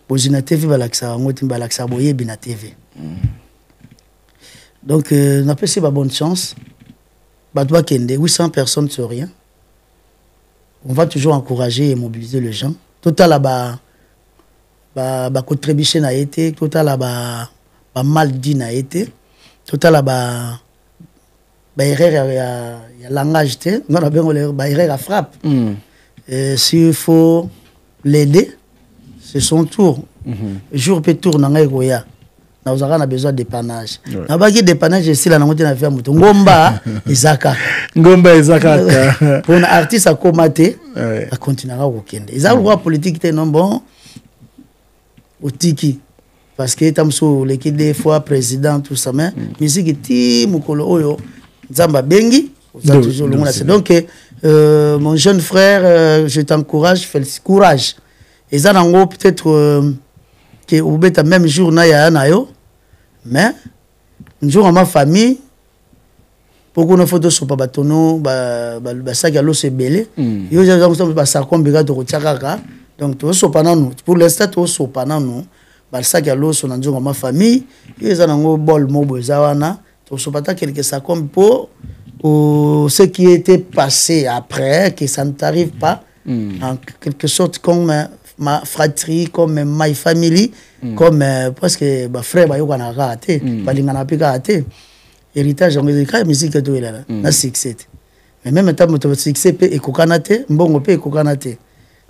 Bozina TV balaksa ngoti balaksa boyebi na TV. Donc n'a pas c'est pas bonne chance. Badwa kende 800 personnes sur rien. On va toujours encourager et mobiliser les gens. Total là-bas contribution a été, total là-bas mal dit n'a été, total là-bas erreur il y a langage té, on a bien erreur à frappe. S'il faut l'aider, c'est son tour. Jour peut tour n'anga goya. Nous avons besoin de dépannage. Nous avons dépannage ici là n'angote na faire muto. Ngomba Isaka. Ngomba Isaka. Pour un artiste à commater, à continuer à week-end. Ils ont le droit politique non bon. Au tiki parce que tamso l'équipe des fois président tout ça mais musique ti mukolo oyo nzamba bengi toujours le donc mon jeune frère je t'encourage félicite courage et ça nango peut-être que au beta même jour na ya na yo mais un jour à ma famille Pourquoi on a photo sur Babatono, ça qui a l'eau c'est belé. Il y a des gens qui sont combien de Tchakaka. Donc, tout ça pour l'instant, tout ça nous. Ça qui a l'eau sur ma famille. Il y a des bol mobozawana. Tout ça pas quelque ça comme pour ce qui était passé après, que ça ne t'arrive pas. En quelque sorte comme ma fratrie, comme my family, comme parce que frère Bayokana raté, Balingana Pika raté. Héritage en musique de là na succès mais même temps moto succès pe ekokanate mbongo pe ekokanate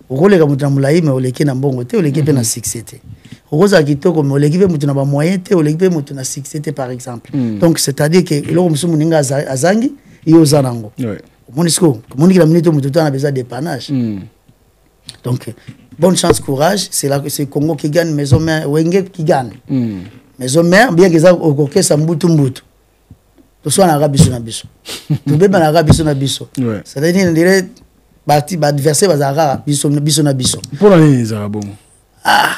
okolega mutu na mulai mais oleki na mbongo te oleki pe na succès te okoza kitoko mais oleki pe mutu na ba moyen te oleki pe mutu na succès te par exemple donc c'est-à-dire que eloko musumu ninga azangi iyo zanango monisco moniki la minute mutu na besoin de panache donc bonne chance courage c'est là que c'est Congo qui gagne maison mère wenge qui gagne maison mère bien que ça okoke sa mbutu tout soit en arabe sur nabiso tout bébé en arabe sur nabiso c'est-à-dire on dirait parti adversaire bazara biso nabiso pour les arabes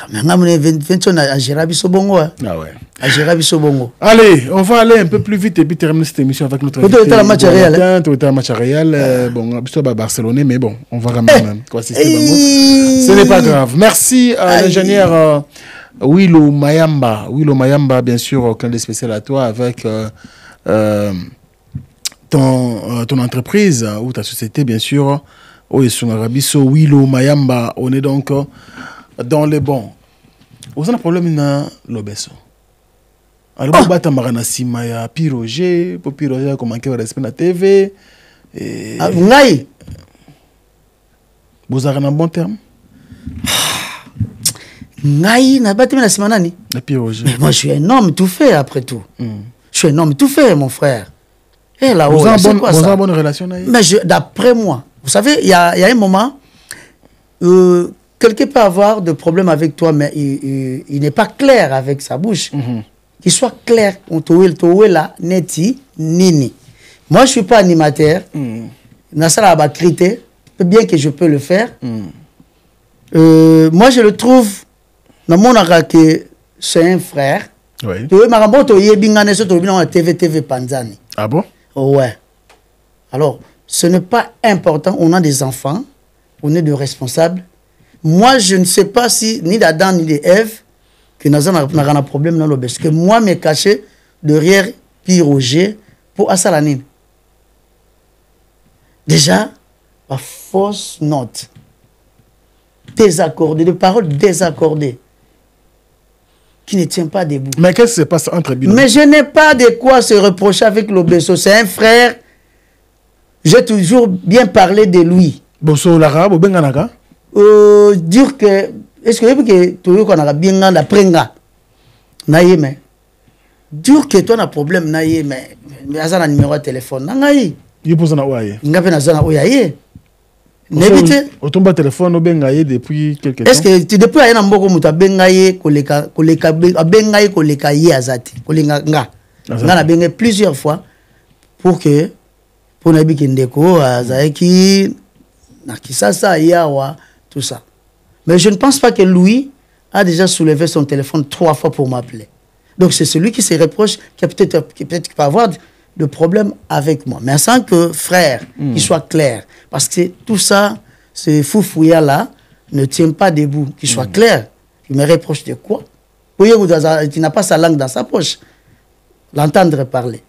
mais on a 20 ans à gérer biso bongo ah ouais à gérer biso bongo. Allez, on va aller un peu plus vite et puis terminer cette émission avec notre invité. Tout est match réel. Tout est match réel. Bon, biso ba Barcelone mais bon, on va même quoi c'est ce n'est pas grave. Merci à l'ingénieur Willow Mayamba bien sûr aucun des spécial à toi avec ton entreprise ou ta société bien sûr Willow Mayamba. On est donc dans les bons. Vous avez un problème dans l'obeso. Alors vous battez marana simaya piroger pour piroger comment que respect na TV et ngai vous avez un bon terme ngai na battez na simanani na piroger. Moi je suis un homme tout fait après tout. Je suis un homme tout fait, mon frère. Et là, vous avez une bonne relation avec? Mais d'après moi, vous savez, il y a un moment, quelqu'un peut avoir de problèmes avec toi, mais il n'est pas clair avec sa bouche. Qu'il soit clair, là, neti, nini. Moi, je ne suis pas animateur. Nassala va criter, bien que je peux le faire. Moi, je le trouve, dans mon que c'est un frère. Oui. Ah bon? Ouais. Alors, ce n'est pas important. On a des enfants, on est de responsables. Moi, je ne sais pas si ni d'Adam ni d'Ève que nous avons un problème dans le parce que moi, je me caché derrière Pierre Roger pour Assalanine. Déjà, la fausse note. Désaccordée, des paroles désaccordées. Qui ne tient pas debout. Mais qu'est-ce qui se passe entre Bino? Mais je n'ai pas de quoi se reprocher avec l'Obeso. C'est un frère. J'ai toujours bien parlé de lui. Bosso l'arabe, Benganaka? Dire que. Est-ce que tu veux qu'on a bien la prenga? Naïe, mais. Dire que tu as un problème, naïe, mais. Il y a un numéro de téléphone. Naïe. Il pose un ouaye. Il y a un ouaye. N'évitez. Au tombe téléphone au bengaye depuis quelques temps. Est-ce que tu depuis ayana mboko muta bengaye koleka bengaye koleka ye azati kolinga nga na bengaye plusieurs fois pour nabi kindeko azaiki na kisasa yawa tout ça. Mais je ne pense pas que Louis a déjà soulevé son téléphone 3 fois pour m'appeler. Donc c'est celui qui se reproche qui peut-être pas avoir de problème avec moi, mais sans que frère, qu'il soit clair. Parce que tout ça, ce foufouilla là, ne tient pas debout. Qu'il soit clair. Il me reproche de quoi? Tu n'as pas sa langue dans sa poche. L'entendre parler.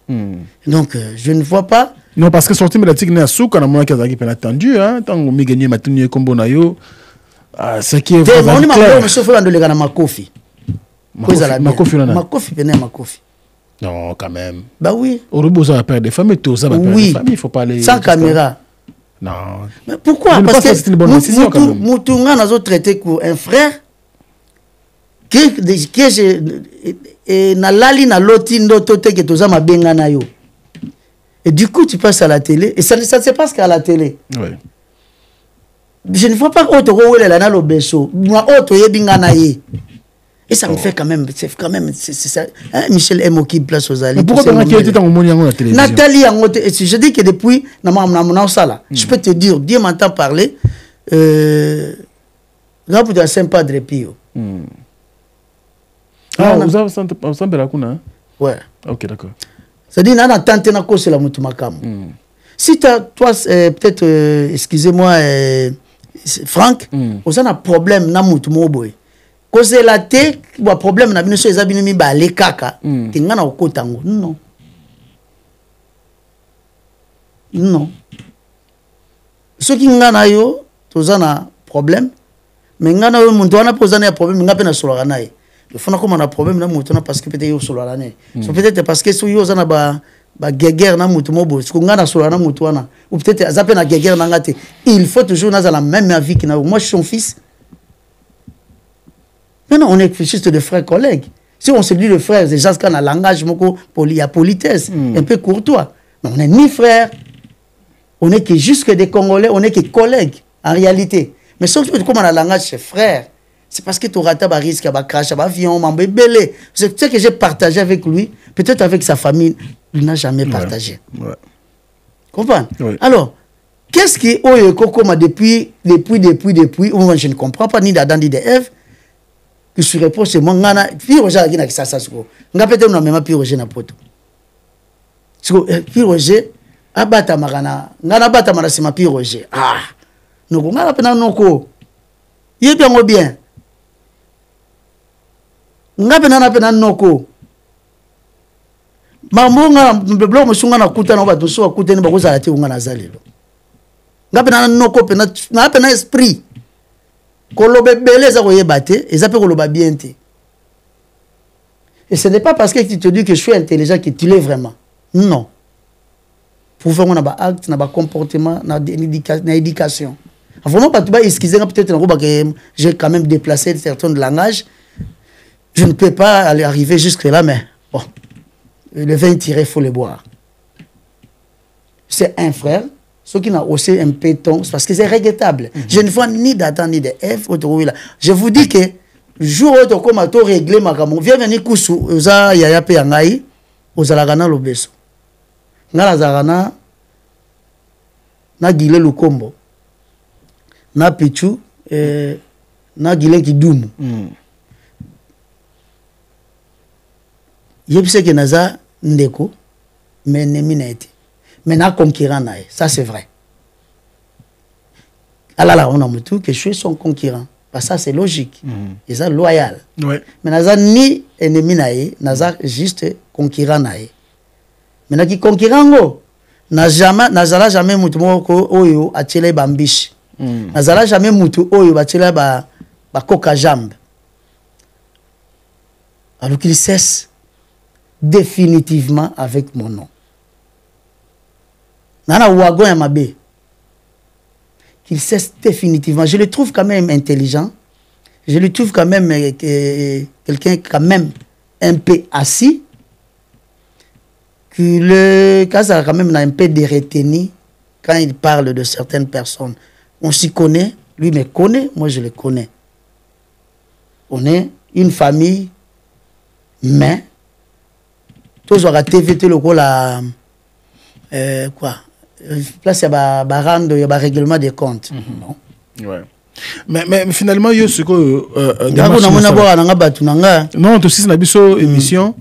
Donc, je ne vois pas. Non, parce que sortir de la tique n'est souk, on a moins qu'à peine attendu, hein. Tant qu'on m'y gagne, maintenant, comme bon ayo. Ce qui est vraiment clair. Makofi. Makofi. Non, quand même. Bah oui. Au rebours, ça va perdre des femmes et tout ça va perdre des familles. Il faut pas aller. Sans caméra. Non. Mais pourquoi? Parce que c'est une bonne décision quand même. Moutounga n'a pas traité un frère qui est na lali na loti ndotote que tout ça m'a benga na yo. Et du coup, tu passes à la télé et ça ne se passe qu'à la télé. Oui. Je ne vois pas autre où elle est là l'obeso. Moi autre yebinga na ye. Et ça me fait quand même, c'est ça. Hein, Michel Emo qui place aux alliés. Pourquoi tu étais dans la télévision? Nathalie, je dis que depuis, je peux te dire, Dieu m'entend parler. Là, vous êtes sympa de Pio. Ah, vous avez un peu la cuna? Ouais. Ok, d'accord. C'est-à-dire, on a tenté de cause la moutumakam. Si toi, peut-être, excusez-moi, Franck, on a un problème na moutumoboy. Cause la té, un problème na bino les abinemi ba le kaka, tinga na okotango. Non. Non. Ce qui ngana yo, toza na problème, mais ngana yo muntu wana posana ya problème, nga pe na solo na ye. Le fond comme on a problème na muntu na parce que peut-être yo solo la ne. So peut-être parce que so yo zana ba guerre na mutu mobo, parce que ngana solo na mutu wana, ou peut-être azape na guerre na ngate. Il faut toujours na la même vie que na. Moi je suis son fils. Non, on est juste de frères collègues. Si on se dit de frères, déjà quand on a langage moko poli, à politesse, un peu courtois. Mais on n'est ni frères, on n'est que juste que des Congolais, on n'est que collègues en réalité. Mais sauf que comme on a langage chez frères, c'est parce que tu auras un risque, un crash, un avion, un bébé. C'est ce que j'ai partagé avec lui, peut-être avec sa famille, il n'a jamais partagé. Ouais. Comprends? Oui. Alors, qu'est-ce qui est depuis, je ne comprends pas ni d'Adam ni d'Ève, que je réponds c'est moi, ngana, puis Roger a dit que ça, nga peut-être on a même puis Roger na poto. Puis Roger, abata marana, ngana bata marana c'est ma puis Roger. Ah, nous ngana pena noko, il est bien. Nga pena noko. Mambo nga beblo musunga na kuta na bato so kuta ni bakoza la te nga na zalelo. Nga pena noko pena na pena esprit. Kolobe belé za koyeba te, et ça peut koloba bien te. Et ce n'est pas parce que tu te dis que je suis intelligent que tu l'es vraiment. Non. Pour faire un acte, un comportement, une éducation. Vraiment, pas tout bas, excusez-moi, peut-être que j'ai quand même déplacé certains langages. Je ne peux pas aller arriver jusque-là, mais bon. Le vin tiré, il faut le boire. C'est un frère. Ceux qui n'ont aussi un péton, c'est parce que c'est regrettable. Je ne vois ni d'Adam ni d'Ève. Je vous dis que, jour où tu as réglé ma gamme, viens venir koussou, oza yaya pe yangai, oza la gana lobeso. Nga la zarana, na gile lukombo, na pichu, na gile kidumu. Yebise que naza ndeko, mais nemi na été. Maintenant, concurrent, ça c'est vrai. Alors là, on a tout que je suis son concurrent. Parce que ça c'est logique. Et ça loyal. Ouais. Mais naza ni ennemi nae, naza juste concurrent nae. Maintenant qui concurrent nazala jamais mutu moko oyo atile bambishi. Nazala jamais mutu oyo atile ba coca jambe. Alors qu'il cesse définitivement avec mon nom. Nana wagon ya mabe. Qu'il cesse définitivement. Je le trouve quand même intelligent. Je le trouve quand même quelqu'un quand même un peu assis. Que le cas a quand même un peu de retenue quand il parle de certaines personnes. On s'y connaît. Lui me connaît. Moi je le connais. On est une famille. Mais tous aura TVT le rôle à quoi? Place il y a un règlement des comptes. Non. Ouais. Mais finalement, il y a ce que non, tu sais, c'est une émission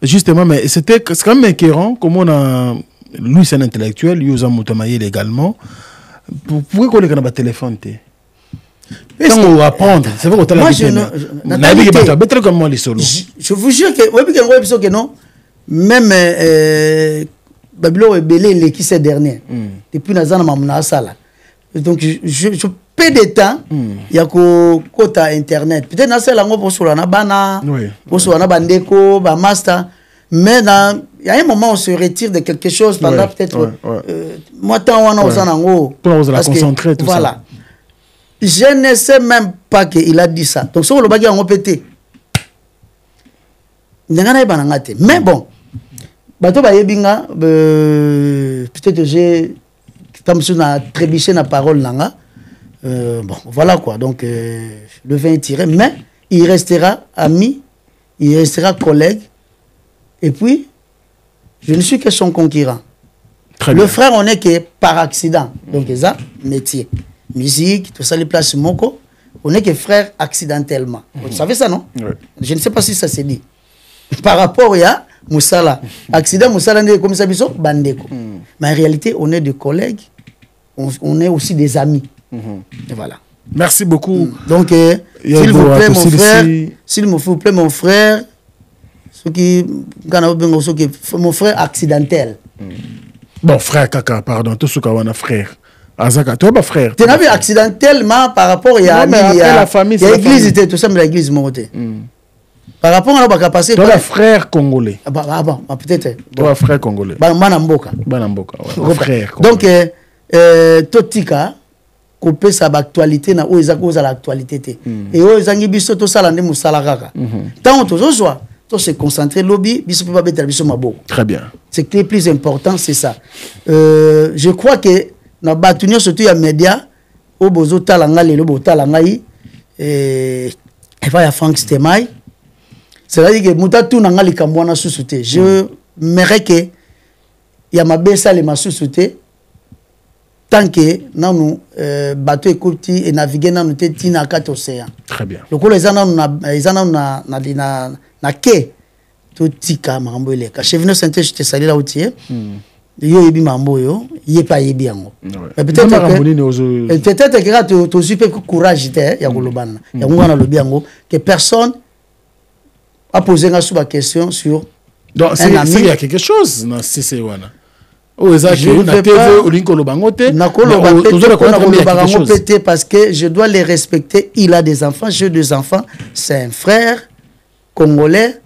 justement, mais c'est quand même écœurant comme on a lui c'est un intellectuel, lui a Moutamaye également. Pourquoi qu'on est dans le téléphone? Quand on va apprendre, c'est vrai qu'on je vous jure que non, même Babylone est belé qui c'est dernier. Depuis Nazana Mamuna Sala. Donc je peu de temps, il y a quota internet. Peut-être na c'est la ngo pour sur na bana, pour sur na bandeko, ba master. Mais il y a un moment où on se retire de quelque chose pendant peut-être moi tant on a aux anango. Pour la concentrer tout voilà. Je ne sais même pas qu'il a dit ça. Donc sur le bagage on pété. Ndangana banangate. Mais bon. Bato ba yebinga peut-être j'ai comme si on a trébuché la parole nanga. Bon voilà quoi. Donc le vin est tiré, mais il restera ami, il restera collègue. Et puis je ne suis que son concurrent. Le frère on est que par accident. Donc ça métier, musique, tout ça les places moko, on est que frère accidentellement. Vous savez ça non? Je ne sais pas si ça s'est dit. Par rapport à Moussala. Accident Moussala n'est comme ça, biso bandeko. Mais en réalité, on est des collègues, on est aussi des amis. Et voilà. Merci beaucoup. Donc, s'il vous plaît, mon frère, s'il vous plaît, mon frère, mon frère accidentel. Bon, frère Kaka, pardon, tout ce qu'on a frère. Azaka, toi, frère. Tu n'as vu accidentellement par rapport à la famille. Il y a l'église, tout ça, mais l'église, mon côté. Par rapport à la passé. Toi, frère congolais. Ah bon, peut-être. Toi, frère congolais. Banamboka. Banamboka, frère. Donc, Totika, couper sa actualité, na oza cause à l'actualité. Et oza ngi biso to sala ndemu sala kaka. Tant to joie. To se concentrer lobby, biso pas better biso mabo. Très bien. Ce qui est plus important, c'est ça. Je crois que na batunyo surtout ya média au bozo talanga lelo bo talanga yi et va ya Frank Stemai. C'est-à-dire que mutatu na ngali kambwana susute. Je m'aimerais que ya mabesa le masusuté tant que nous bateau écouti et naviguer dans nous tina quatre océans. Très bien. Le coup les ana na ke to tika mambo ile ka chevino santé je te salue là où tu es. Yo yebi mambo yo yepa yebi yango. Mais peut-être que tu super courage te ya kolobana. Ya ngwana lobi yango que personne a posé une question sur donc c'est il y a quelque chose non c'est wana. Je ne vais pas parce que je dois les respecter. Il a des enfants, j'ai deux enfants. C'est un frère congolais,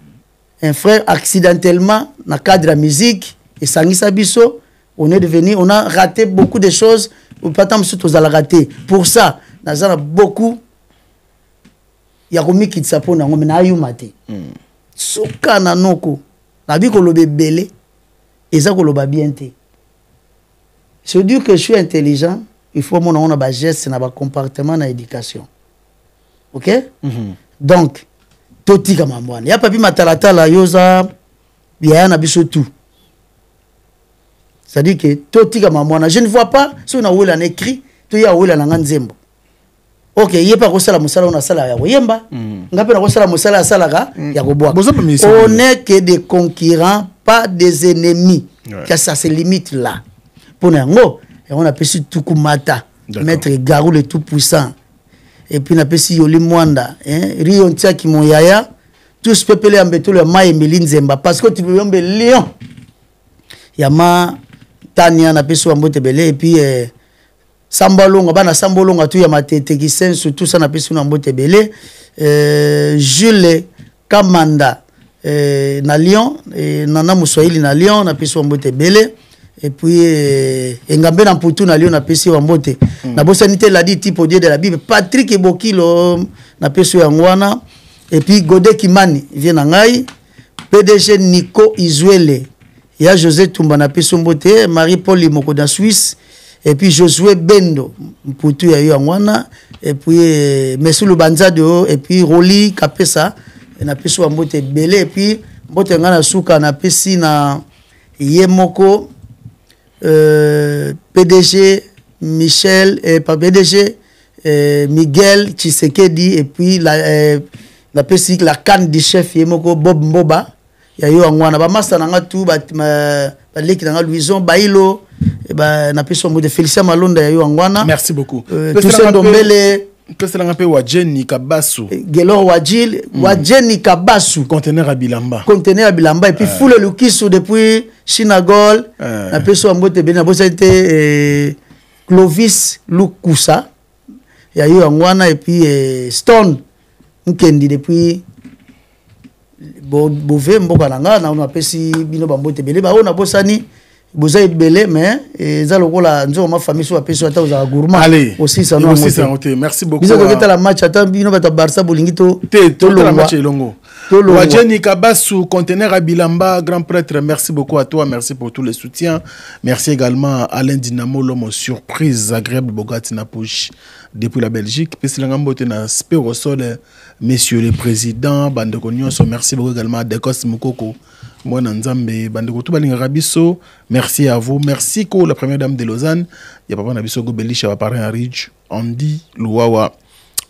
un frère accidentellement dans le cadre de la musique. Et Sangisa Bisso, on est devenu, on a raté beaucoup de choses. Pas tant que nous raté. Pour ça, nous avons beaucoup. Il y a comme qui s'appelle na ngomena yumate. Soka na noko. Na bi ko lobe belé. Et ça ko loba bien té. Je dis que je suis intelligent, il faut mon on a geste, na ba comportement na éducation. OK? Donc toti kama mwana. Ya papi matalata la yoza bien na biso tout. C'est-à-dire que toti kama mwana, je ne vois pas si on a où l'an écrit, to ya où l'an nzembo. OK, il y a pas ko sala musala on a sala ya yemba. Ngape na ko sala musala sala ya ko boa. On n'est que des concurrents, pas des ennemis. Que ça se limite là. Pour nous, on a appelé Tukumata, maître Garou le tout puissant. Et puis on a appelé Yoli Mwanda, Rion Tiaki Moyaya, tous peuplés en béton le ma et Méline Zemba parce que tu veux un lion. Yama Tania n'a pas su ambote belé et puis Sambalonga bana Sambalonga tout yama tete qui sensu tout ça n'a pas su ambote belé. Jules Kamanda na Lyon et Nana Moussoili na Lyon n'a pas su ambote belé. Et puis Engambe na Mputu na Lyon na pesi wa mbote. Na bosanité l'a dit type Dieu de la Bible. Patrick Ebokilo na pesi wa ngwana. Et puis Godé Kimani vient na ngai. PDG Nico Izuele. Il y a José Tumba na pesi mbote. Marie-Paul Limoko da Suisse. Et puis Josué Bendo Mputu ya yo ngwana. Et puis Monsieur Lubanzado et puis Roli Kapesa na pesi wa mbote belé. Et puis mbote ngana suka na pesi na Yemoko. PDG Michel et pas PDG Miguel Tshisekedi et puis la PCI la canne du chef Yemoko Bob Mboba ya yo ngwana ba master nanga tout ba leki nanga Louison Bailo et ba na peso mo de Félicien Malonda ya yo ngwana. Merci beaucoup. Tout ça dombele que c'est l'angapé Wadjeni Kabasu. Gelor Wadjil, Wadjeni Kabasu. Conteneur à Bilamba. Conteneur à Bilamba. Et puis, foule le Lukisu depuis Chinagol. La personne en botte, bien, ça a été Clovis Lukusa. Il y a eu Angwana et puis Stone. Nkendi depuis Bové, Mbokananga. On a appelé si Bino Bambote Belé. On a bossani. Vous avez belé, mais ça le ma famille soit personne à gourmand. Allez, aussi ça non. Merci beaucoup. Vous avez la match attends bino bata Barça bolingito. La match longo. Wadjeni Kabasu, conteneur à Bilamba, grand prêtre, merci beaucoup à toi, merci pour tous les soutiens. Merci également à Alain Dinamo, l'homme surprise, agréable, Bogati Napouche, depuis la Belgique. Puis na Spero Sol, messieurs les présidents, Bandeko Nyonso, merci beaucoup également à Dekos Mukoko. Moi, Nzambe, Bandeko Toubalinga Rabiso, merci à vous. Merci Ko, la première dame de Lausanne. Il y a Papa Nabiso Gobelich, à Paris, Ridge, Andy, Louawa.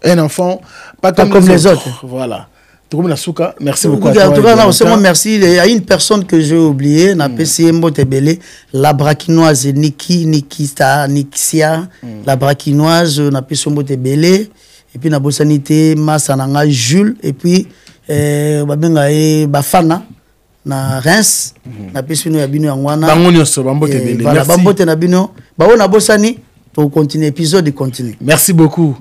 Un enfant, pas comme les autres. Voilà. Merci beaucoup. En tout cas, merci. Il y a une personne que j'ai oubliée, on appelle Mbotebele, la braquinoise Nikisia, la braquinoise, on appelle Mbotebele, et puis na bosanité Massananga Jules, et puis Bafana na Reims, na pesino ya bino yangwana. Voilà, Bambote na bino. Na bosani pour continuer l'épisode et continuer. Merci beaucoup.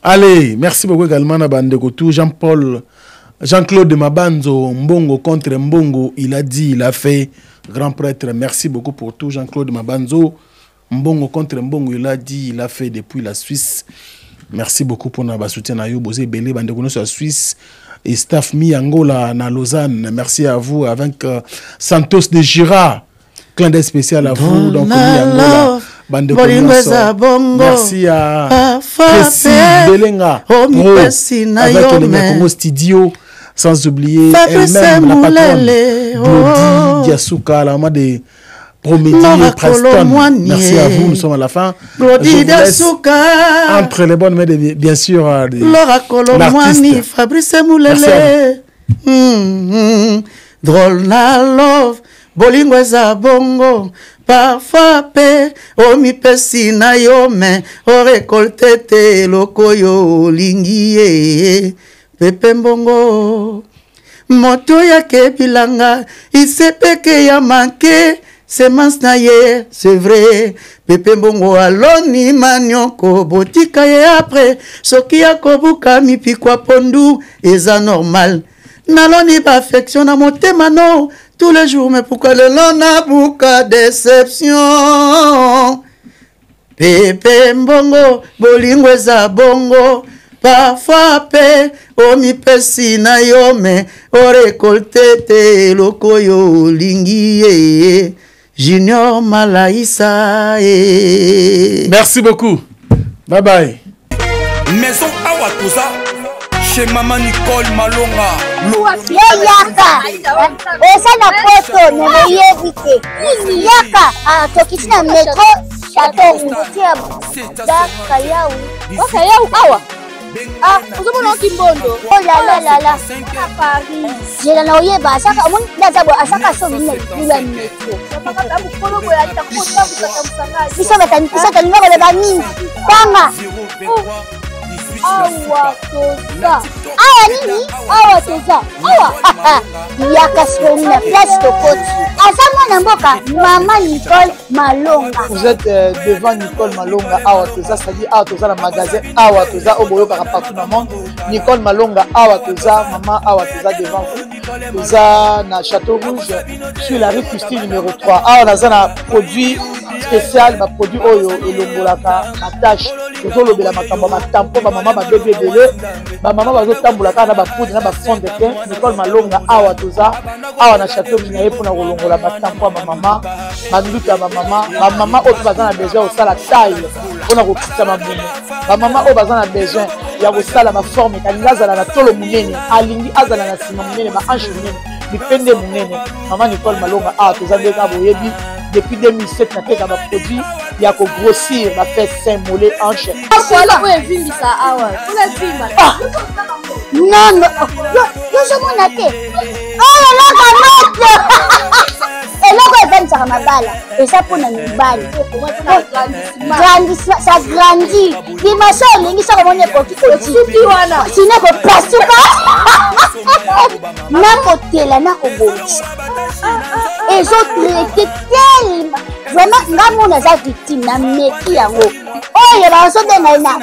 Allez, merci beaucoup également à Bandekotou, Jean-Claude Mabanzo, Mbongo contre Mbongo, il a dit, il a fait, grand prêtre, merci beaucoup pour tout, Jean-Claude Mabanzo, Mbongo contre Mbongo, il a dit, il a fait depuis la Suisse. Merci beaucoup pour notre soutien à Yobosé Belé, Bandekonou sur la Suisse, et staff Mi-Angola, na Lausanne, merci à vous, avec Santos de Gira, clin d'œil spécial à vous, donc Mi-Angola. Merci à Kessi Belenga, avec le Congo Studio, sans oublier elle-même la patronne Glody Diasuka, la maman de Prométhée et Preston. Merci à vous, nous sommes à la fin. Glody Diasuka, entre les bonnes mains, bien sûr, l'artiste Fabrice Moulele, drôle na love, bolingo eza bongo. Parfois pe o mi pesi na yo me o récolté te lokoyo lingie pepe mbongo moto ya kebilanga isepeke ya manke semence na ye c'est vrai pepe mbongo aloni manioko botika ye après soki ya kobuka mipikwa pondu eza normal naloni ba affection na motema no tous les jours, mais pourquoi le long n'a bouca déception? Pepe mbongo, bolingo eza bongo, parfois pe, o mi pesi na yo me, o récolté te lokoyo lingie, Junior Malaïsa. Merci beaucoup. Bye bye. Maison Awatusa. Chez Maman Nicole Malonga. Yaka eza na poto nemoyebi te yaka tokiti na metro chateau rouge Kayaou awa ozomona okimbondo olalala Paris jela na oyeba asaka omoni ndazabo asaka somi na metro biso batani banini tanga awa nini awa toza awa yaka soni na place tokoti aza mwana mboka Maman Nicole Malonga. Vous êtes devant Nicole Malonga awa toza, c'est-à-dire awa toza na magasin awa toza oboyoka partout dans le monde. Nicole Malonga awa toza, maman awa toza devant vous. Toza na Château Rouge sur la rue Custine numéro 3. Awa naza na produit spécial, ba produit oyo elongolaka na tâche. Tozolobela makambo ba tampo ba maman ba bébé belé, ba maman bazo tambolaka na ba poudre na ba fond de teint. Nicole Malonga awa toza, awa na Château Rouge na yepona kolongola ba tampo ba maman, ba nduka ba maman oyo baza na besoin au sala taille pona kokita mabumu. Ba maman oyo baza na besoin ya kosala ma forme kalinga azala na tolo munene, alingi azala na sima munene, ba hanche munene, bipende munene. Maman Nicole Malonga awa toza ndeka boyebi depuis 2007 na teka ba produit ya ko grossir ba fait sein mollet hanche. Voilà oyo evimbisa awa. Non non. Yo somona te. Oh la kamate. Eloko evanisaka mabala eza mpona mibali ça grandit limaso olingi soko moni ekoki kosuki wana sino ekopasuka nakotela nakobongisa ezotraite telema vraiment nga mona eza victime na meki yango oyo bazobenga ye na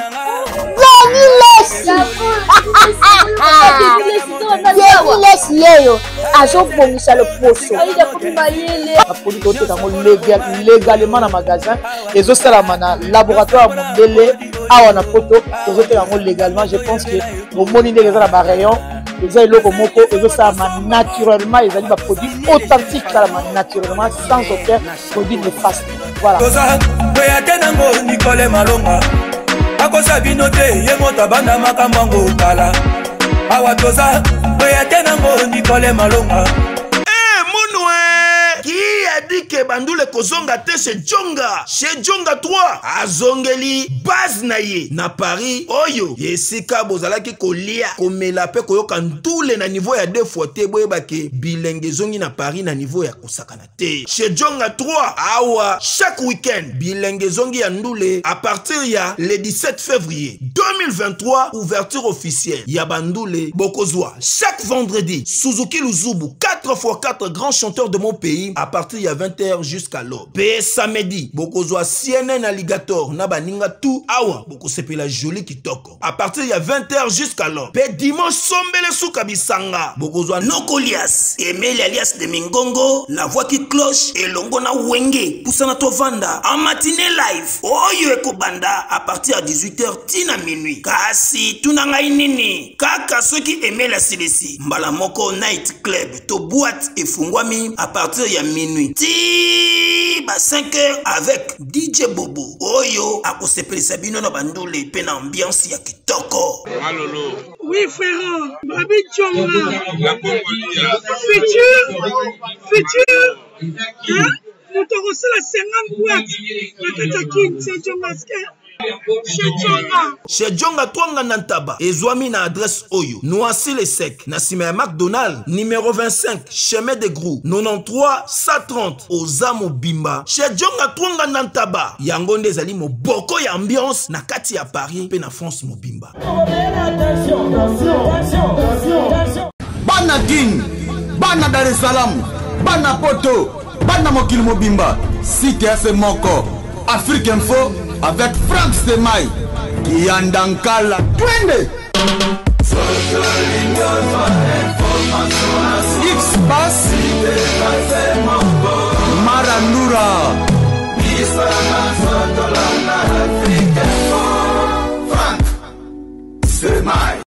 Denilesi yeyo azobongisa loposo aponi koteka ngo légalement na magasin ezosalama na laboratoire mondele awa na poto tozoteka ngo légalement. Je pense que omoni ndenge eza na barayon eza eloko moko ezosalama naturellement, ezali baproduit authentique salama naturellement sans aucun produit néfaste. Voilà. Nicole Malonga akosa bino te ye moto banda makambo kala awa toza oya tenango Nicole Malonga. Mounoué, qui a dit dit que bandule kozonga te chez Djonga 3 azongeli base na ye na Paris oyo esika bozalaki kolia komela pe koyoka ndule na niveau ya 2 fois te boyebake bilenge zongi na Paris na niveau ya kosakana te chez Djonga 3 awa chaque week-end bilenge zongi ya ndule à partir ya le 17 février 2023 ouverture officielle ya bandule bokozwa chaque vendredi Suzuki Luzubu 4x4 grands chanteurs de mon pays à partir ya 20h jusqu'à l'aube. Pe samedi bokozwa CNN Alligator na baninga tout awa bokosepela joli kitoko à partir ya 20h jusqu'à l'aube. Pe dimanche sombele suka bisanga bokozwa Nokolias Emeli alias de Mingongo la voix qui cloche elongo na wenge pusana tovanda en matinée live oyo ekobanda à partir à 18h tina minuit kasi tunanga inini kaka soki Emeli asilisi mbala moko night club to boîte efungwami à partir ya minuit ti ba 5h avec DJ Bobo oyo akosepelisa bino na bandule pe na ambiance ya kitoko. Malolo. Oui frère, Babi Djonga. Futur. Hein? Nous t'avons reçu la 50 boîtes. La Katakin, c'est Djonga. Chez Djonga Twanga Nantaba ezwami na adresse oyo Noisy le Sec na sima ya McDonald numéro 25 chemin de Grou 93 130 Ozamo Bimba chez Djonga Twanga Nantaba yango nde ezali moboko ya ambiance na kati ya Paris pe na France mobimba. Bana King, Bana Dar es Salaam, Bana Poto, Bana mokili mobimba CTF moko Afrique Info avec Frank Stemai Yandankala Twende X-Bass Marandura Frank Stemai